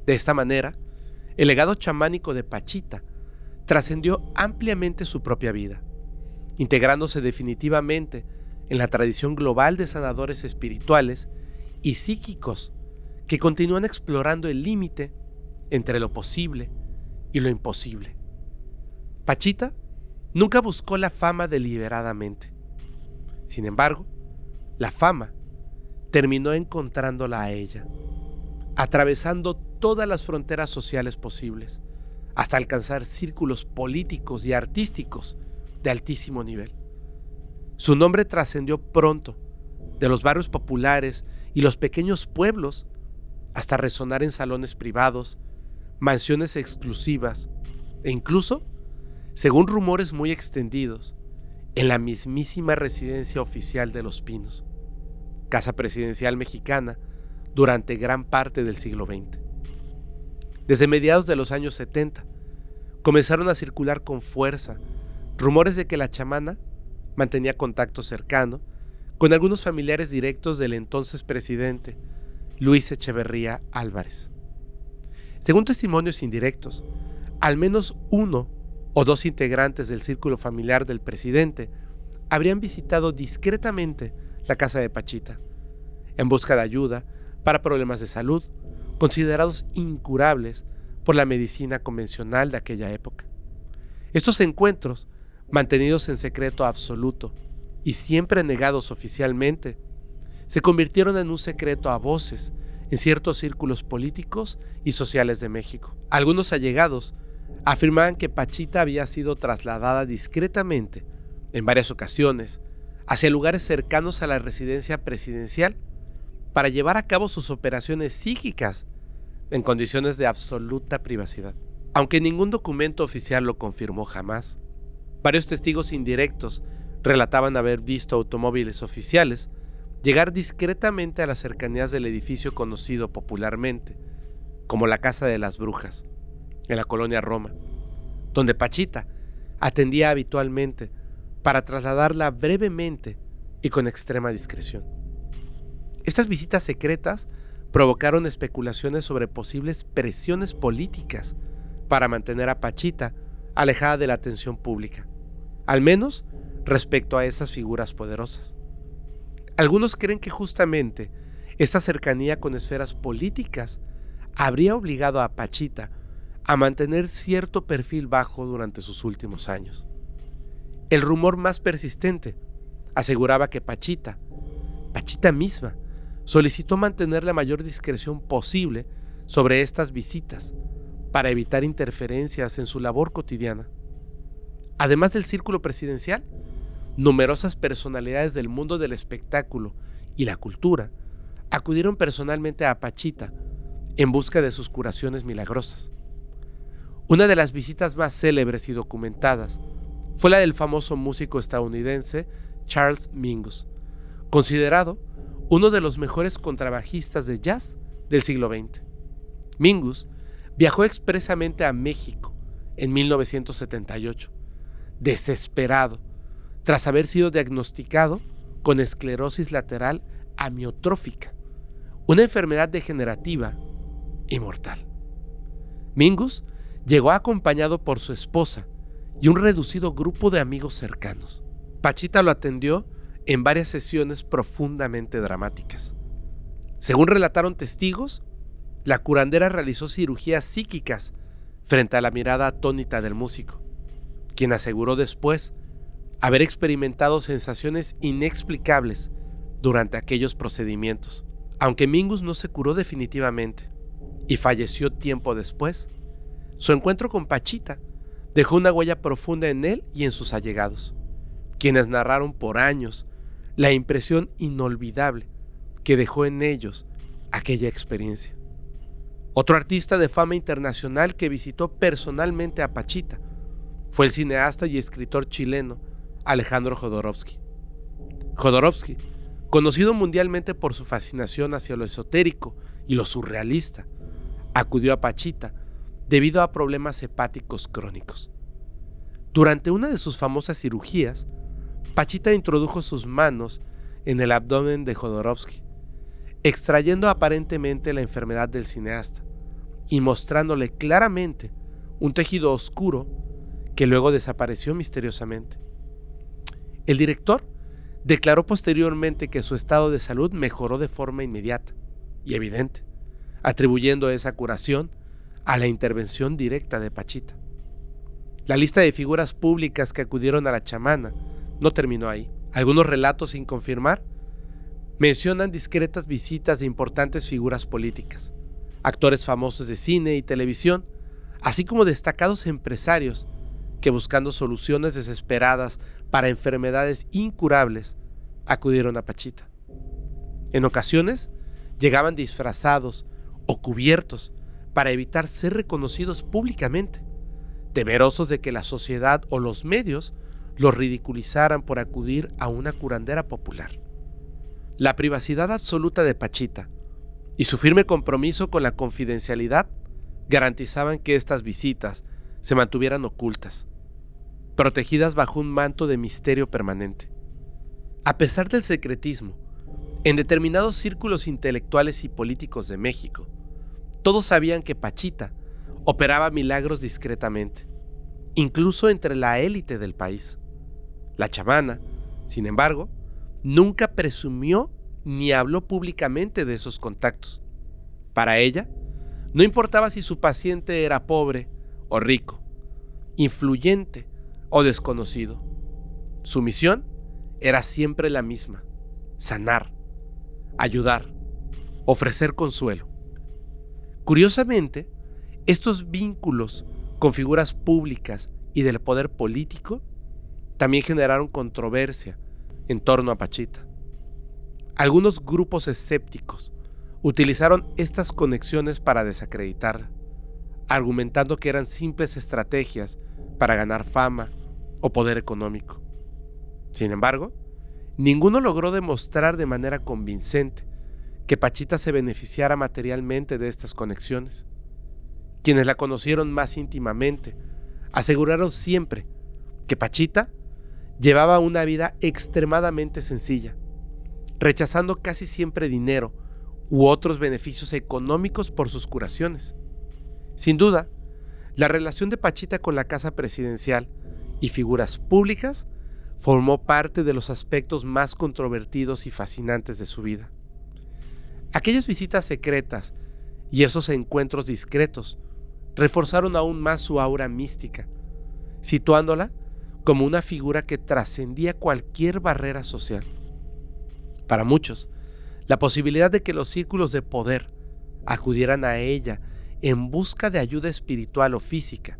A: De esta manera, el legado chamánico de Pachita trascendió ampliamente su propia vida, integrándose definitivamente en la tradición global de sanadores espirituales y psíquicos que continúan explorando el límite entre lo posible y lo imposible. Pachita nunca buscó la fama deliberadamente. Sin embargo, la fama terminó encontrándola a ella, atravesando todas las fronteras sociales posibles, hasta alcanzar círculos políticos y artísticos de altísimo nivel. Su nombre trascendió pronto de los barrios populares y los pequeños pueblos hasta resonar en salones privados, mansiones exclusivas e incluso, según rumores muy extendidos, en la mismísima residencia oficial de Los Pinos, casa presidencial mexicana durante gran parte del siglo XX. Desde mediados de los años 70, comenzaron a circular con fuerza rumores de que la chamana mantenía contacto cercano con algunos familiares directos del entonces presidente Luis Echeverría Álvarez. Según testimonios indirectos, al menos uno o dos integrantes del círculo familiar del presidente habrían visitado discretamente la casa de Pachita en busca de ayuda para problemas de salud considerados incurables por la medicina convencional de aquella época. Estos encuentros, mantenidos en secreto absoluto y siempre negados oficialmente, se convirtieron en un secreto a voces en ciertos círculos políticos y sociales de México. Algunos allegados afirmaban que Pachita había sido trasladada discretamente, en varias ocasiones, hacia lugares cercanos a la residencia presidencial para llevar a cabo sus operaciones psíquicas en condiciones de absoluta privacidad. Aunque ningún documento oficial lo confirmó jamás, varios testigos indirectos relataban haber visto automóviles oficiales llegar discretamente a las cercanías del edificio conocido popularmente como la Casa de las Brujas, en la colonia Roma, donde Pachita atendía habitualmente para trasladarla brevemente y con extrema discreción. Estas visitas secretas provocaron especulaciones sobre posibles presiones políticas para mantener a Pachita alejada de la atención pública, al menos respecto a esas figuras poderosas. Algunos creen que justamente esta cercanía con esferas políticas habría obligado a Pachita a mantener cierto perfil bajo durante sus últimos años. El rumor más persistente aseguraba que Pachita misma, solicitó mantener la mayor discreción posible sobre estas visitas para evitar interferencias en su labor cotidiana. Además del círculo presidencial, numerosas personalidades del mundo del espectáculo y la cultura acudieron personalmente a Pachita en busca de sus curaciones milagrosas. Una de las visitas más célebres y documentadas fue la del famoso músico estadounidense Charles Mingus, considerado uno de los mejores contrabajistas de jazz del siglo XX. Mingus viajó expresamente a México en 1978, desesperado, tras haber sido diagnosticado con esclerosis lateral amiotrófica, una enfermedad degenerativa y mortal. Mingus llegó acompañado por su esposa y un reducido grupo de amigos cercanos. Pachita lo atendió en varias sesiones profundamente dramáticas. Según relataron testigos, la curandera realizó cirugías psíquicas frente a la mirada atónita del músico, quien aseguró después haber experimentado sensaciones inexplicables durante aquellos procedimientos. Aunque Mingus no se curó definitivamente y falleció tiempo después, su encuentro con Pachita dejó una huella profunda en él y en sus allegados, quienes narraron por años la impresión inolvidable que dejó en ellos aquella experiencia. Otro artista de fama internacional que visitó personalmente a Pachita fue el cineasta y escritor chileno Alejandro Jodorowsky. Jodorowsky, conocido mundialmente por su fascinación hacia lo esotérico y lo surrealista, acudió a Pachita debido a problemas hepáticos crónicos. Durante una de sus famosas cirugías, Pachita introdujo sus manos en el abdomen de Jodorowsky, extrayendo aparentemente la enfermedad del cineasta y mostrándole claramente un tejido oscuro que luego desapareció misteriosamente. El director declaró posteriormente que su estado de salud mejoró de forma inmediata y evidente, atribuyendo esa curación a la intervención directa de Pachita. La lista de figuras públicas que acudieron a la chamana no terminó ahí. Algunos relatos sin confirmar mencionan discretas visitas de importantes figuras políticas, actores famosos de cine y televisión, así como destacados empresarios que, buscando soluciones desesperadas para enfermedades incurables, acudieron a Pachita. En ocasiones llegaban disfrazados o cubiertos para evitar ser reconocidos públicamente, temerosos de que la sociedad o los medios los ridiculizaran por acudir a una curandera popular. La privacidad absoluta de Pachita y su firme compromiso con la confidencialidad garantizaban que estas visitas se mantuvieran ocultas, protegidas bajo un manto de misterio permanente. A pesar del secretismo, en determinados círculos intelectuales y políticos de México, todos sabían que Pachita operaba milagros discretamente, incluso entre la élite del país. La chamana, sin embargo, nunca presumió ni habló públicamente de esos contactos. Para ella, no importaba si su paciente era pobre o rico, influyente o desconocido. Su misión era siempre la misma: sanar, ayudar, ofrecer consuelo. Curiosamente, estos vínculos con figuras públicas y del poder político también generaron controversia en torno a Pachita. Algunos grupos escépticos utilizaron estas conexiones para desacreditarla, argumentando que eran simples estrategias para ganar fama o poder económico. Sin embargo, ninguno logró demostrar de manera convincente que Pachita se beneficiara materialmente de estas conexiones. Quienes la conocieron más íntimamente aseguraron siempre que Pachita llevaba una vida extremadamente sencilla, rechazando casi siempre dinero u otros beneficios económicos por sus curaciones. Sin duda, la relación de Pachita con la casa presidencial y figuras públicas formó parte de los aspectos más controvertidos y fascinantes de su vida. Aquellas visitas secretas y esos encuentros discretos reforzaron aún más su aura mística, situándola como una figura que trascendía cualquier barrera social. Para muchos, la posibilidad de que los círculos de poder acudieran a ella en busca de ayuda espiritual o física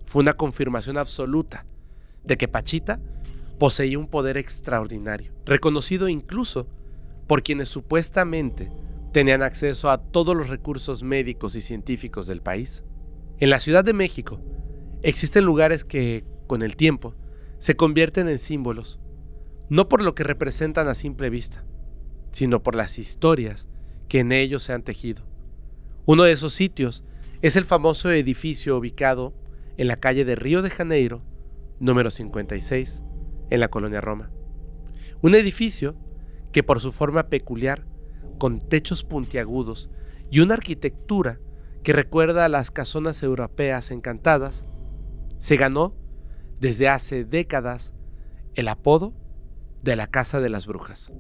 A: fue una confirmación absoluta de que Pachita poseía un poder extraordinario, reconocido incluso por quienes supuestamente tenían acceso a todos los recursos médicos y científicos del país. En la Ciudad de México existen lugares que, con el tiempo, se convierten en símbolos, no por lo que representan a simple vista, sino por las historias que en ellos se han tejido. Uno de esos sitios es el famoso edificio ubicado en la calle de Río de Janeiro, número 56, en la colonia Roma. Un edificio que, por su forma peculiar, con techos puntiagudos y una arquitectura que recuerda a las casonas europeas encantadas, se ganó desde hace décadas el apodo de la Casa de las Brujas.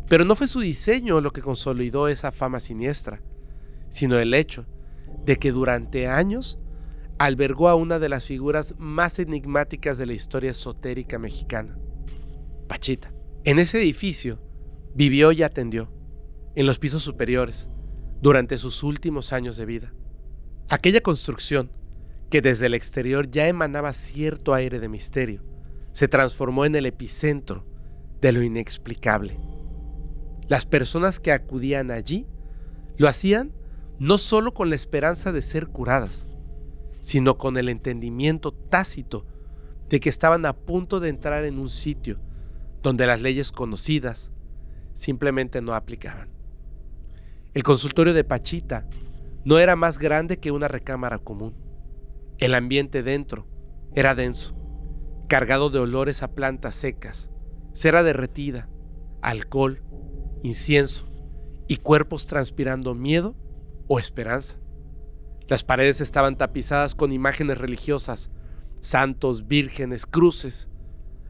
A: Pero no fue su diseño lo que consolidó esa fama siniestra, sino el hecho de que durante años albergó a una de las figuras más enigmáticas de la historia esotérica mexicana, Pachita. En ese edificio Vivió y atendió en los pisos superiores durante sus últimos años de vida. Aquella construcción, que desde el exterior ya emanaba cierto aire de misterio, se transformó en el epicentro de lo inexplicable. Las personas que acudían allí lo hacían no solo con la esperanza de ser curadas, sino con el entendimiento tácito de que estaban a punto de entrar en un sitio donde las leyes conocidas simplemente no aplicaban. El consultorio de Pachita no era más grande que una recámara común. El ambiente dentro era denso, cargado de olores a plantas secas, cera derretida, alcohol, incienso y cuerpos transpirando miedo o esperanza. Las paredes estaban tapizadas con imágenes religiosas, santos, vírgenes, cruces,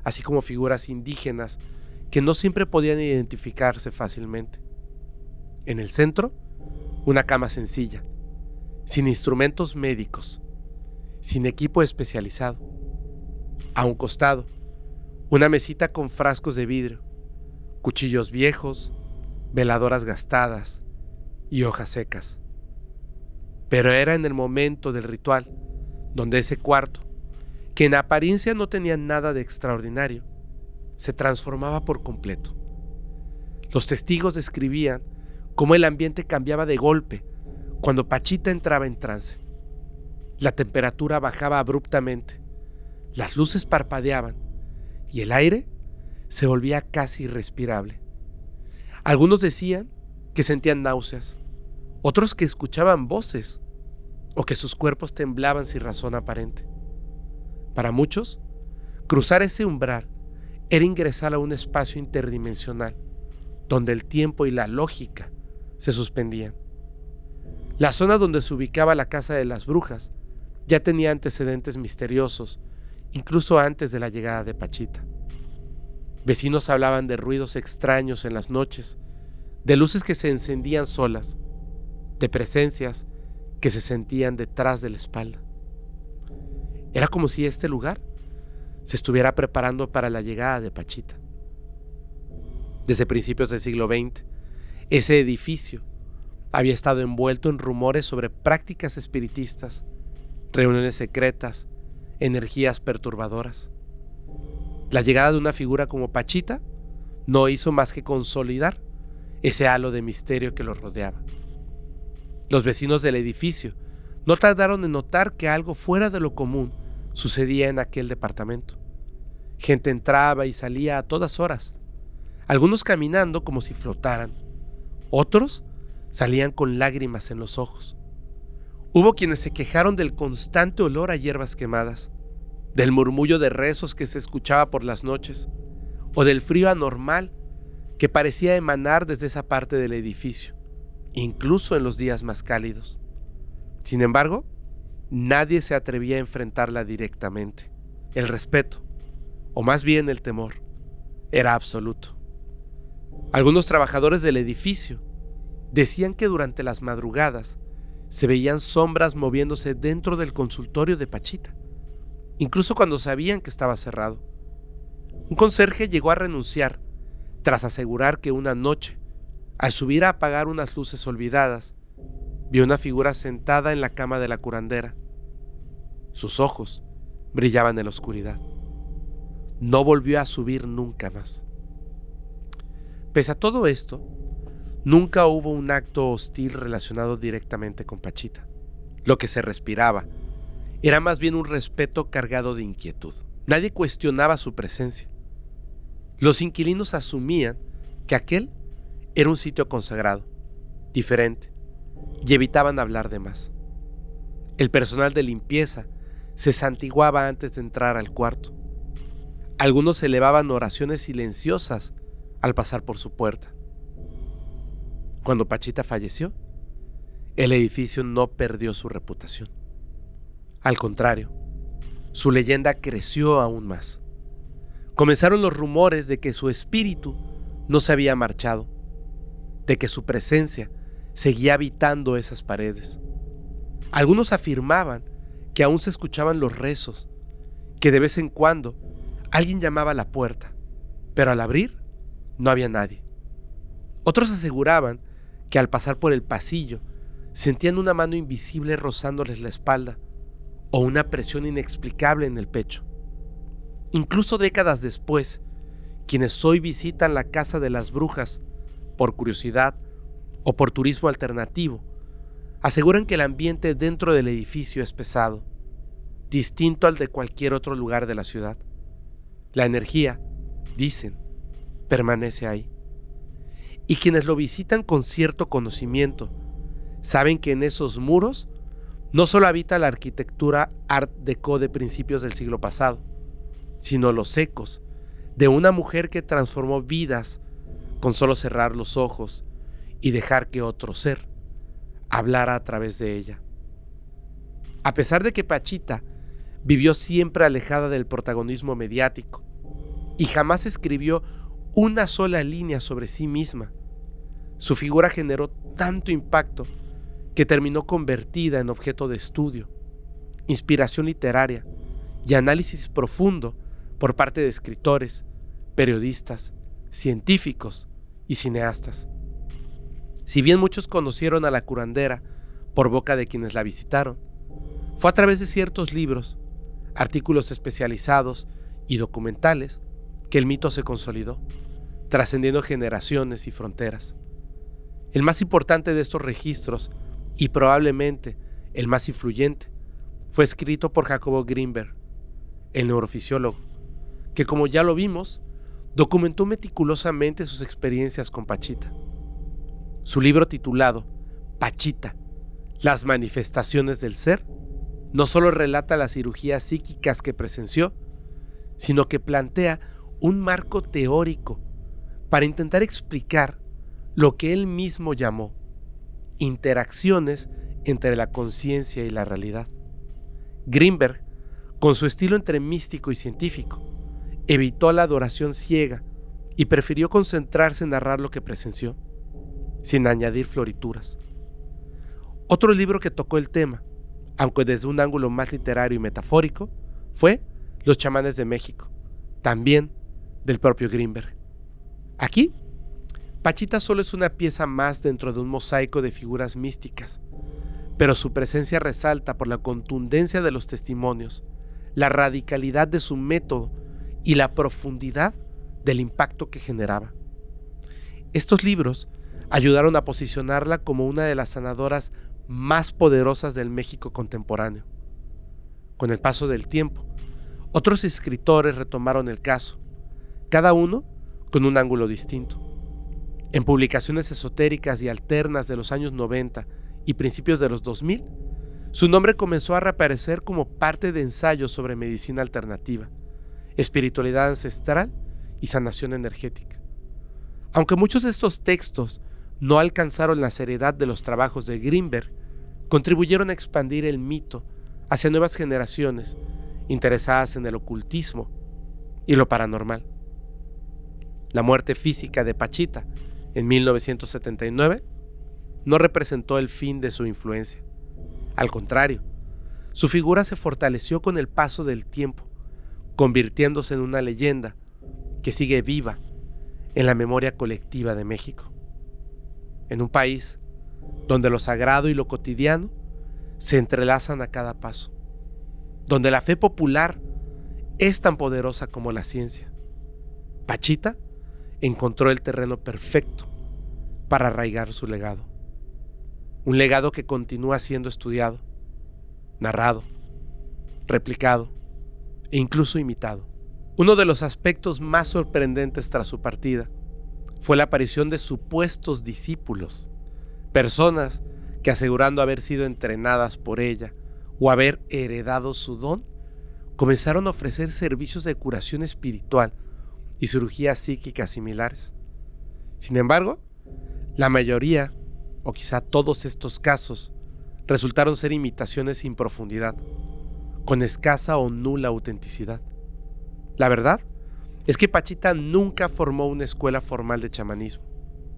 A: así como figuras indígenas que no siempre podían identificarse fácilmente. En el centro, una cama sencilla, sin instrumentos médicos, sin equipo especializado. A un costado, una mesita con frascos de vidrio, cuchillos viejos, veladoras gastadas y hojas secas. Pero era en el momento del ritual, donde ese cuarto, que en apariencia no tenía nada de extraordinario, se transformaba por completo. Los testigos describían cómo el ambiente cambiaba de golpe cuando Pachita entraba en trance. La temperatura bajaba abruptamente, las luces parpadeaban y el aire se volvía casi irrespirable. Algunos decían que sentían náuseas, otros que escuchaban voces o que sus cuerpos temblaban sin razón aparente. Para muchos, cruzar ese umbral era ingresar a un espacio interdimensional donde el tiempo y la lógica se suspendían. La zona donde se ubicaba la casa de las brujas ya tenía antecedentes misteriosos, incluso antes de la llegada de Pachita. Vecinos hablaban de ruidos extraños en las noches, de luces que se encendían solas, de presencias que se sentían detrás de la espalda. Era como si este lugar se estuviera preparando para la llegada de Pachita. Desde principios del siglo XX, ese edificio había estado envuelto en rumores sobre prácticas espiritistas, reuniones secretas, energías perturbadoras. La llegada de una figura como Pachita no hizo más que consolidar ese halo de misterio que lo rodeaba. Los vecinos del edificio no tardaron en notar que algo fuera de lo común sucedía en aquel departamento. Gente entraba y salía a todas horas, algunos caminando como si flotaran, otros salían con lágrimas en los ojos. Hubo quienes se quejaron del constante olor a hierbas quemadas, del murmullo de rezos que se escuchaba por las noches, o del frío anormal que parecía emanar desde esa parte del edificio, incluso en los días más cálidos. Sin embargo, nadie se atrevía a enfrentarla directamente. El respeto, o más bien el temor, era absoluto. Algunos trabajadores del edificio decían que durante las madrugadas se veían sombras moviéndose dentro del consultorio de Pachita, incluso cuando sabían que estaba cerrado. Un conserje llegó a renunciar tras asegurar que una noche, al subir a apagar unas luces olvidadas, vio una figura sentada en la cama de la curandera. Sus ojos brillaban en la oscuridad. No volvió a subir nunca más. Pese a todo esto, nunca hubo un acto hostil relacionado directamente con Pachita. Lo que se respiraba era más bien un respeto cargado de inquietud. Nadie cuestionaba su presencia. Los inquilinos asumían que aquel era un sitio consagrado, diferente, y evitaban hablar de más. El personal de limpieza se santiguaba antes de entrar al cuarto. Algunos elevaban oraciones silenciosas al pasar por su puerta. Cuando Pachita falleció, el edificio no perdió su reputación. Al contrario, su leyenda creció aún más. Comenzaron los rumores de que su espíritu no se había marchado, de que su presencia seguía habitando esas paredes. Algunos afirmaban que aún se escuchaban los rezos, que de vez en cuando alguien llamaba a la puerta, pero al abrir no había nadie. Otros aseguraban que al pasar por el pasillo sentían una mano invisible rozándoles la espalda o una presión inexplicable en el pecho. Incluso décadas después, quienes hoy visitan la Casa de las Brujas por curiosidad o por turismo alternativo, aseguran que el ambiente dentro del edificio es pesado, distinto al de cualquier otro lugar de la ciudad. La energía, dicen, permanece ahí. Y quienes lo visitan con cierto conocimiento saben que en esos muros no solo habita la arquitectura Art Deco de principios del siglo pasado, sino los ecos de una mujer que transformó vidas con solo cerrar los ojos y dejar que otro ser hablara a través de ella. A pesar de que Pachita vivió siempre alejada del protagonismo mediático y jamás escribió una sola línea sobre sí misma, su figura generó tanto impacto que terminó convertida en objeto de estudio, inspiración literaria y análisis profundo por parte de escritores, periodistas, científicos y cineastas. Si bien muchos conocieron a la curandera por boca de quienes la visitaron, fue a través de ciertos libros, artículos especializados y documentales que el mito se consolidó, trascendiendo generaciones y fronteras. El más importante de estos registros, y probablemente el más influyente, fue escrito por Jacobo Grinberg, el neurofisiólogo, que, como ya lo vimos, documentó meticulosamente sus experiencias con Pachita. Su libro titulado Pachita, las manifestaciones del ser, no solo relata las cirugías psíquicas que presenció, sino que plantea un marco teórico para intentar explicar lo que él mismo llamó interacciones entre la conciencia y la realidad. Grinberg, con su estilo entre místico y científico, evitó la adoración ciega y prefirió concentrarse en narrar lo que presenció, sin añadir florituras. Otro libro que tocó el tema, aunque desde un ángulo más literario y metafórico, fue Los chamanes de México, también del propio Grinberg. Aquí, Pachita solo es una pieza más dentro de un mosaico de figuras místicas, pero su presencia resalta por la contundencia de los testimonios, la radicalidad de su método y la profundidad del impacto que generaba. Estos libros ayudaron a posicionarla como una de las sanadoras más poderosas del México contemporáneo. Con el paso del tiempo, otros escritores retomaron el caso, cada uno con un ángulo distinto. En publicaciones esotéricas y alternas de los años 90 y principios de los 2000, su nombre comenzó a reaparecer como parte de ensayos sobre medicina alternativa, espiritualidad ancestral y sanación energética. Aunque muchos de estos textos no alcanzaron la seriedad de los trabajos de Grinberg, contribuyeron a expandir el mito hacia nuevas generaciones interesadas en el ocultismo y lo paranormal. La muerte física de Pachita en 1979 no representó el fin de su influencia. Al contrario, su figura se fortaleció con el paso del tiempo, convirtiéndose en una leyenda que sigue viva en la memoria colectiva de México. En un país donde lo sagrado y lo cotidiano se entrelazan a cada paso, donde la fe popular es tan poderosa como la ciencia, Pachita encontró el terreno perfecto para arraigar su legado. Un legado que continúa siendo estudiado, narrado, replicado e incluso imitado. Uno de los aspectos más sorprendentes tras su partida fue la aparición de supuestos discípulos, personas que, asegurando haber sido entrenadas por ella o haber heredado su don, comenzaron a ofrecer servicios de curación espiritual y cirugías psíquicas similares. Sin embargo, la mayoría, o quizá todos estos casos, resultaron ser imitaciones sin profundidad, con escasa o nula autenticidad. La verdad es que Pachita nunca formó una escuela formal de chamanismo,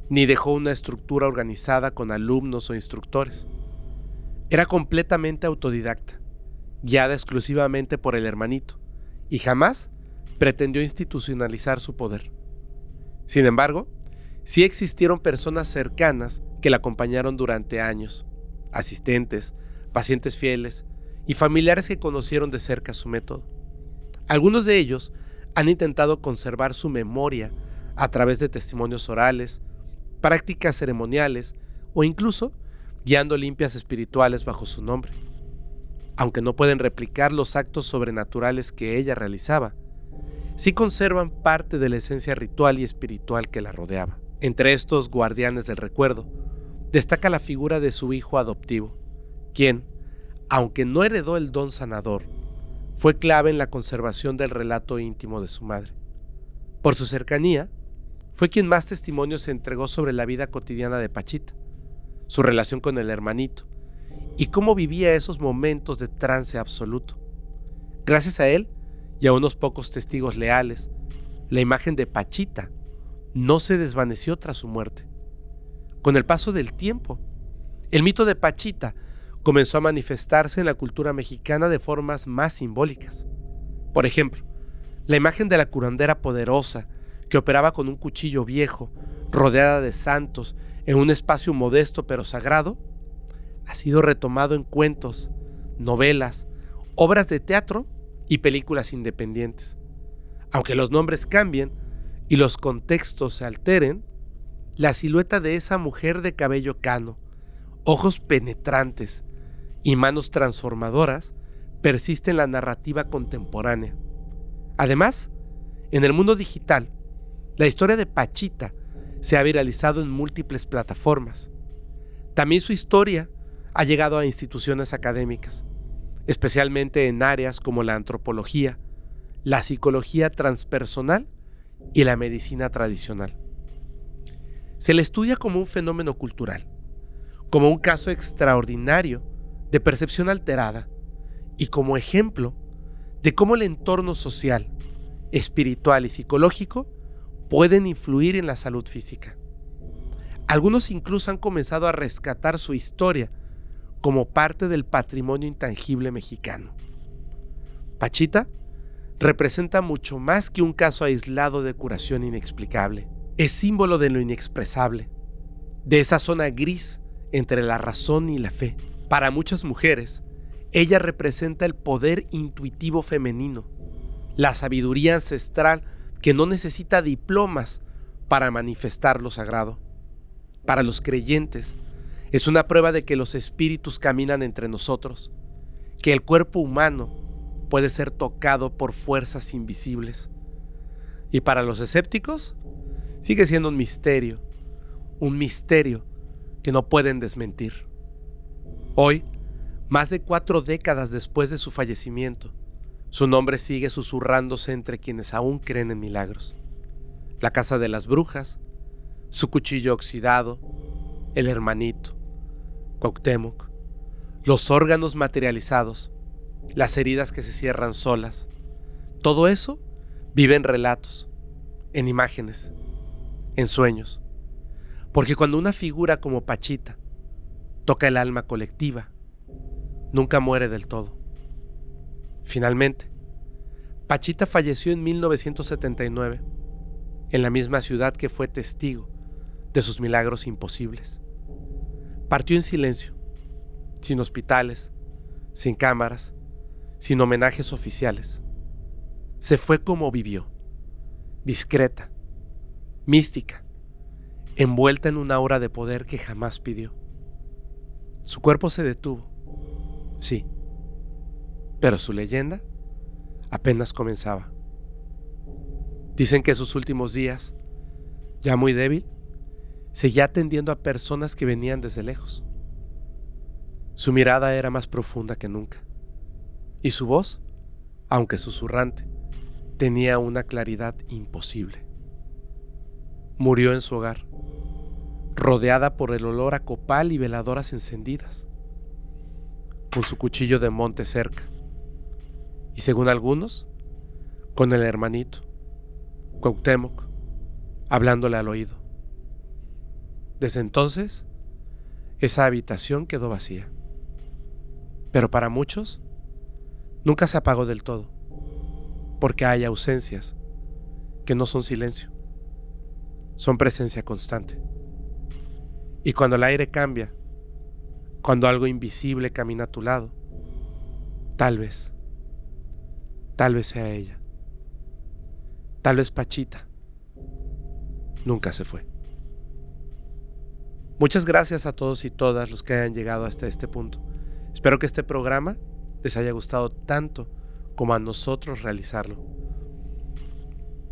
A: ni dejó una estructura organizada con alumnos o instructores. Era completamente autodidacta, guiada exclusivamente por el hermanito, y jamás pretendió institucionalizar su poder. Sin embargo, sí existieron personas cercanas que la acompañaron durante años, asistentes, pacientes fieles y familiares que conocieron de cerca su método. Algunos de ellos han intentado conservar su memoria a través de testimonios orales, prácticas ceremoniales o incluso guiando limpias espirituales bajo su nombre. Aunque no pueden replicar los actos sobrenaturales que ella realizaba, sí conservan parte de la esencia ritual y espiritual que la rodeaba. Entre estos guardianes del recuerdo, destaca la figura de su hijo adoptivo, quien, aunque no heredó el don sanador, fue clave en la conservación del relato íntimo de su madre. Por su cercanía, fue quien más testimonios se entregó sobre la vida cotidiana de Pachita, su relación con el hermanito y cómo vivía esos momentos de trance absoluto. Gracias a él y a unos pocos testigos leales, la imagen de Pachita no se desvaneció tras su muerte. Con el paso del tiempo, el mito de Pachita comenzó a manifestarse en la cultura mexicana de formas más simbólicas. Por ejemplo, la imagen de la curandera poderosa que operaba con un cuchillo viejo, rodeada de santos, en un espacio modesto pero sagrado, ha sido retomado en cuentos, novelas, obras de teatro y películas independientes. Aunque los nombres cambien y los contextos se alteren, la silueta de esa mujer de cabello cano, ojos penetrantes y manos transformadoras persiste en la narrativa contemporánea. Además, en el mundo digital, la historia de Pachita se ha viralizado en múltiples plataformas. También su historia ha llegado a instituciones académicas, especialmente en áreas como la antropología, la psicología transpersonal y la medicina tradicional. Se le estudia como un fenómeno cultural, como un caso extraordinario de percepción alterada y como ejemplo de cómo el entorno social, espiritual y psicológico pueden influir en la salud física. Algunos incluso han comenzado a rescatar su historia como parte del patrimonio intangible mexicano. Pachita representa mucho más que un caso aislado de curación inexplicable. Es símbolo de lo inexpresable, de esa zona gris entre la razón y la fe. Para muchas mujeres, ella representa el poder intuitivo femenino, la sabiduría ancestral que no necesita diplomas para manifestar lo sagrado. Para los creyentes, es una prueba de que los espíritus caminan entre nosotros, que el cuerpo humano puede ser tocado por fuerzas invisibles. Y para los escépticos, sigue siendo un misterio que no pueden desmentir. Hoy, más de 4 décadas después de su fallecimiento, su nombre sigue susurrándose entre quienes aún creen en milagros. La casa de las brujas, su cuchillo oxidado, el hermanito, Cuauhtémoc, los órganos materializados, las heridas que se cierran solas. Todo eso vive en relatos, en imágenes, en sueños. Porque cuando una figura como Pachita toca el alma colectiva, nunca muere del todo. Finalmente, Pachita falleció en 1979, en la misma ciudad que fue testigo de sus milagros imposibles. Partió en silencio, sin hospitales, sin cámaras, sin homenajes oficiales. Se fue como vivió, discreta, mística, envuelta en una aura de poder que jamás pidió. Su cuerpo se detuvo, sí, pero su leyenda apenas comenzaba. Dicen que en sus últimos días, ya muy débil, seguía atendiendo a personas que venían desde lejos. Su mirada era más profunda que nunca, y su voz, aunque susurrante, tenía una claridad imposible. Murió en su hogar, rodeada por el olor a copal y veladoras encendidas, con su cuchillo de monte cerca, y según algunos, con el hermanito, Cuauhtémoc, hablándole al oído. Desde entonces, esa habitación quedó vacía. Pero para muchos, nunca se apagó del todo, porque hay ausencias que no son silencio, son presencia constante. Y cuando el aire cambia, cuando algo invisible camina a tu lado, tal vez sea ella. Tal vez Pachita nunca se fue. Muchas gracias a todos y todas los que hayan llegado hasta este punto. Espero que este programa les haya gustado tanto como a nosotros realizarlo.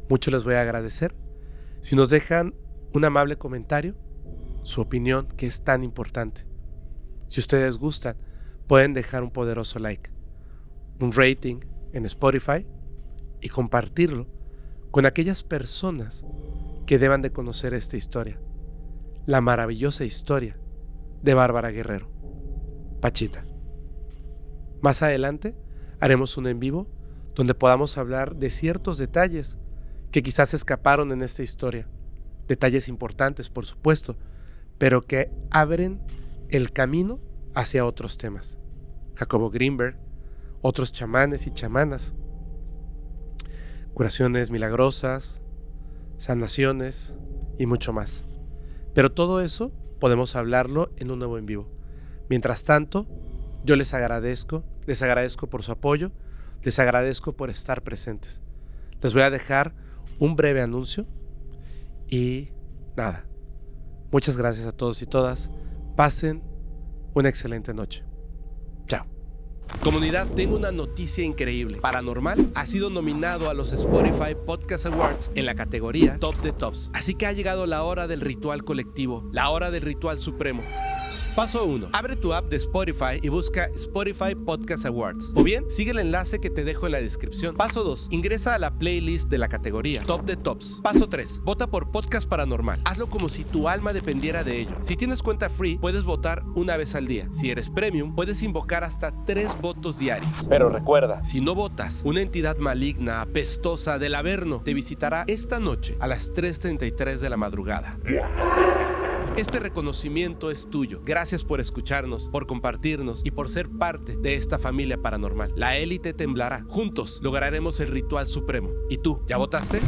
A: Mucho les voy a agradecer si nos dejan un amable comentario, su opinión, que es tan importante. Si ustedes gustan, pueden dejar un poderoso like, un rating en Spotify y compartirlo con aquellas personas que deban de conocer esta historia, la maravillosa historia de Bárbara Guerrero, Pachita. Más adelante haremos un en vivo donde podamos hablar de ciertos detalles que quizás escaparon en esta historia, detalles importantes por supuesto, pero que abren el camino hacia otros temas. Jacobo Greenberg, otros chamanes y chamanas, curaciones milagrosas, sanaciones y mucho más. Pero todo eso podemos hablarlo en un nuevo en vivo. Mientras tanto, yo les agradezco por su apoyo, les agradezco por estar presentes. Les voy a dejar un breve anuncio y nada. Muchas gracias a todos y todas. Pasen una excelente noche. Chao. Comunidad, tengo una noticia increíble. Paranormal ha sido nominado a los Spotify Podcast Awards en la categoría Top de Tops. Así que ha llegado la hora del ritual colectivo, la hora del ritual supremo. Paso 1. Abre tu app de Spotify y busca Spotify Podcast Awards. O bien, sigue el enlace que te dejo en la descripción. Paso 2. Ingresa a la playlist de la categoría Top de Tops. Paso 3. Vota por Podcast Paranormal. Hazlo como si tu alma dependiera de ello. Si tienes cuenta free, puedes votar una vez al día. Si eres premium, puedes invocar hasta 3 votos diarios. Pero recuerda, si no votas, una entidad maligna, apestosa del Averno te visitará esta noche a las 3:33 de la madrugada. Este reconocimiento es tuyo. Gracias por escucharnos, por compartirnos y por ser parte de esta familia paranormal. La élite temblará. Juntos lograremos el ritual supremo. ¿Y tú, ya votaste?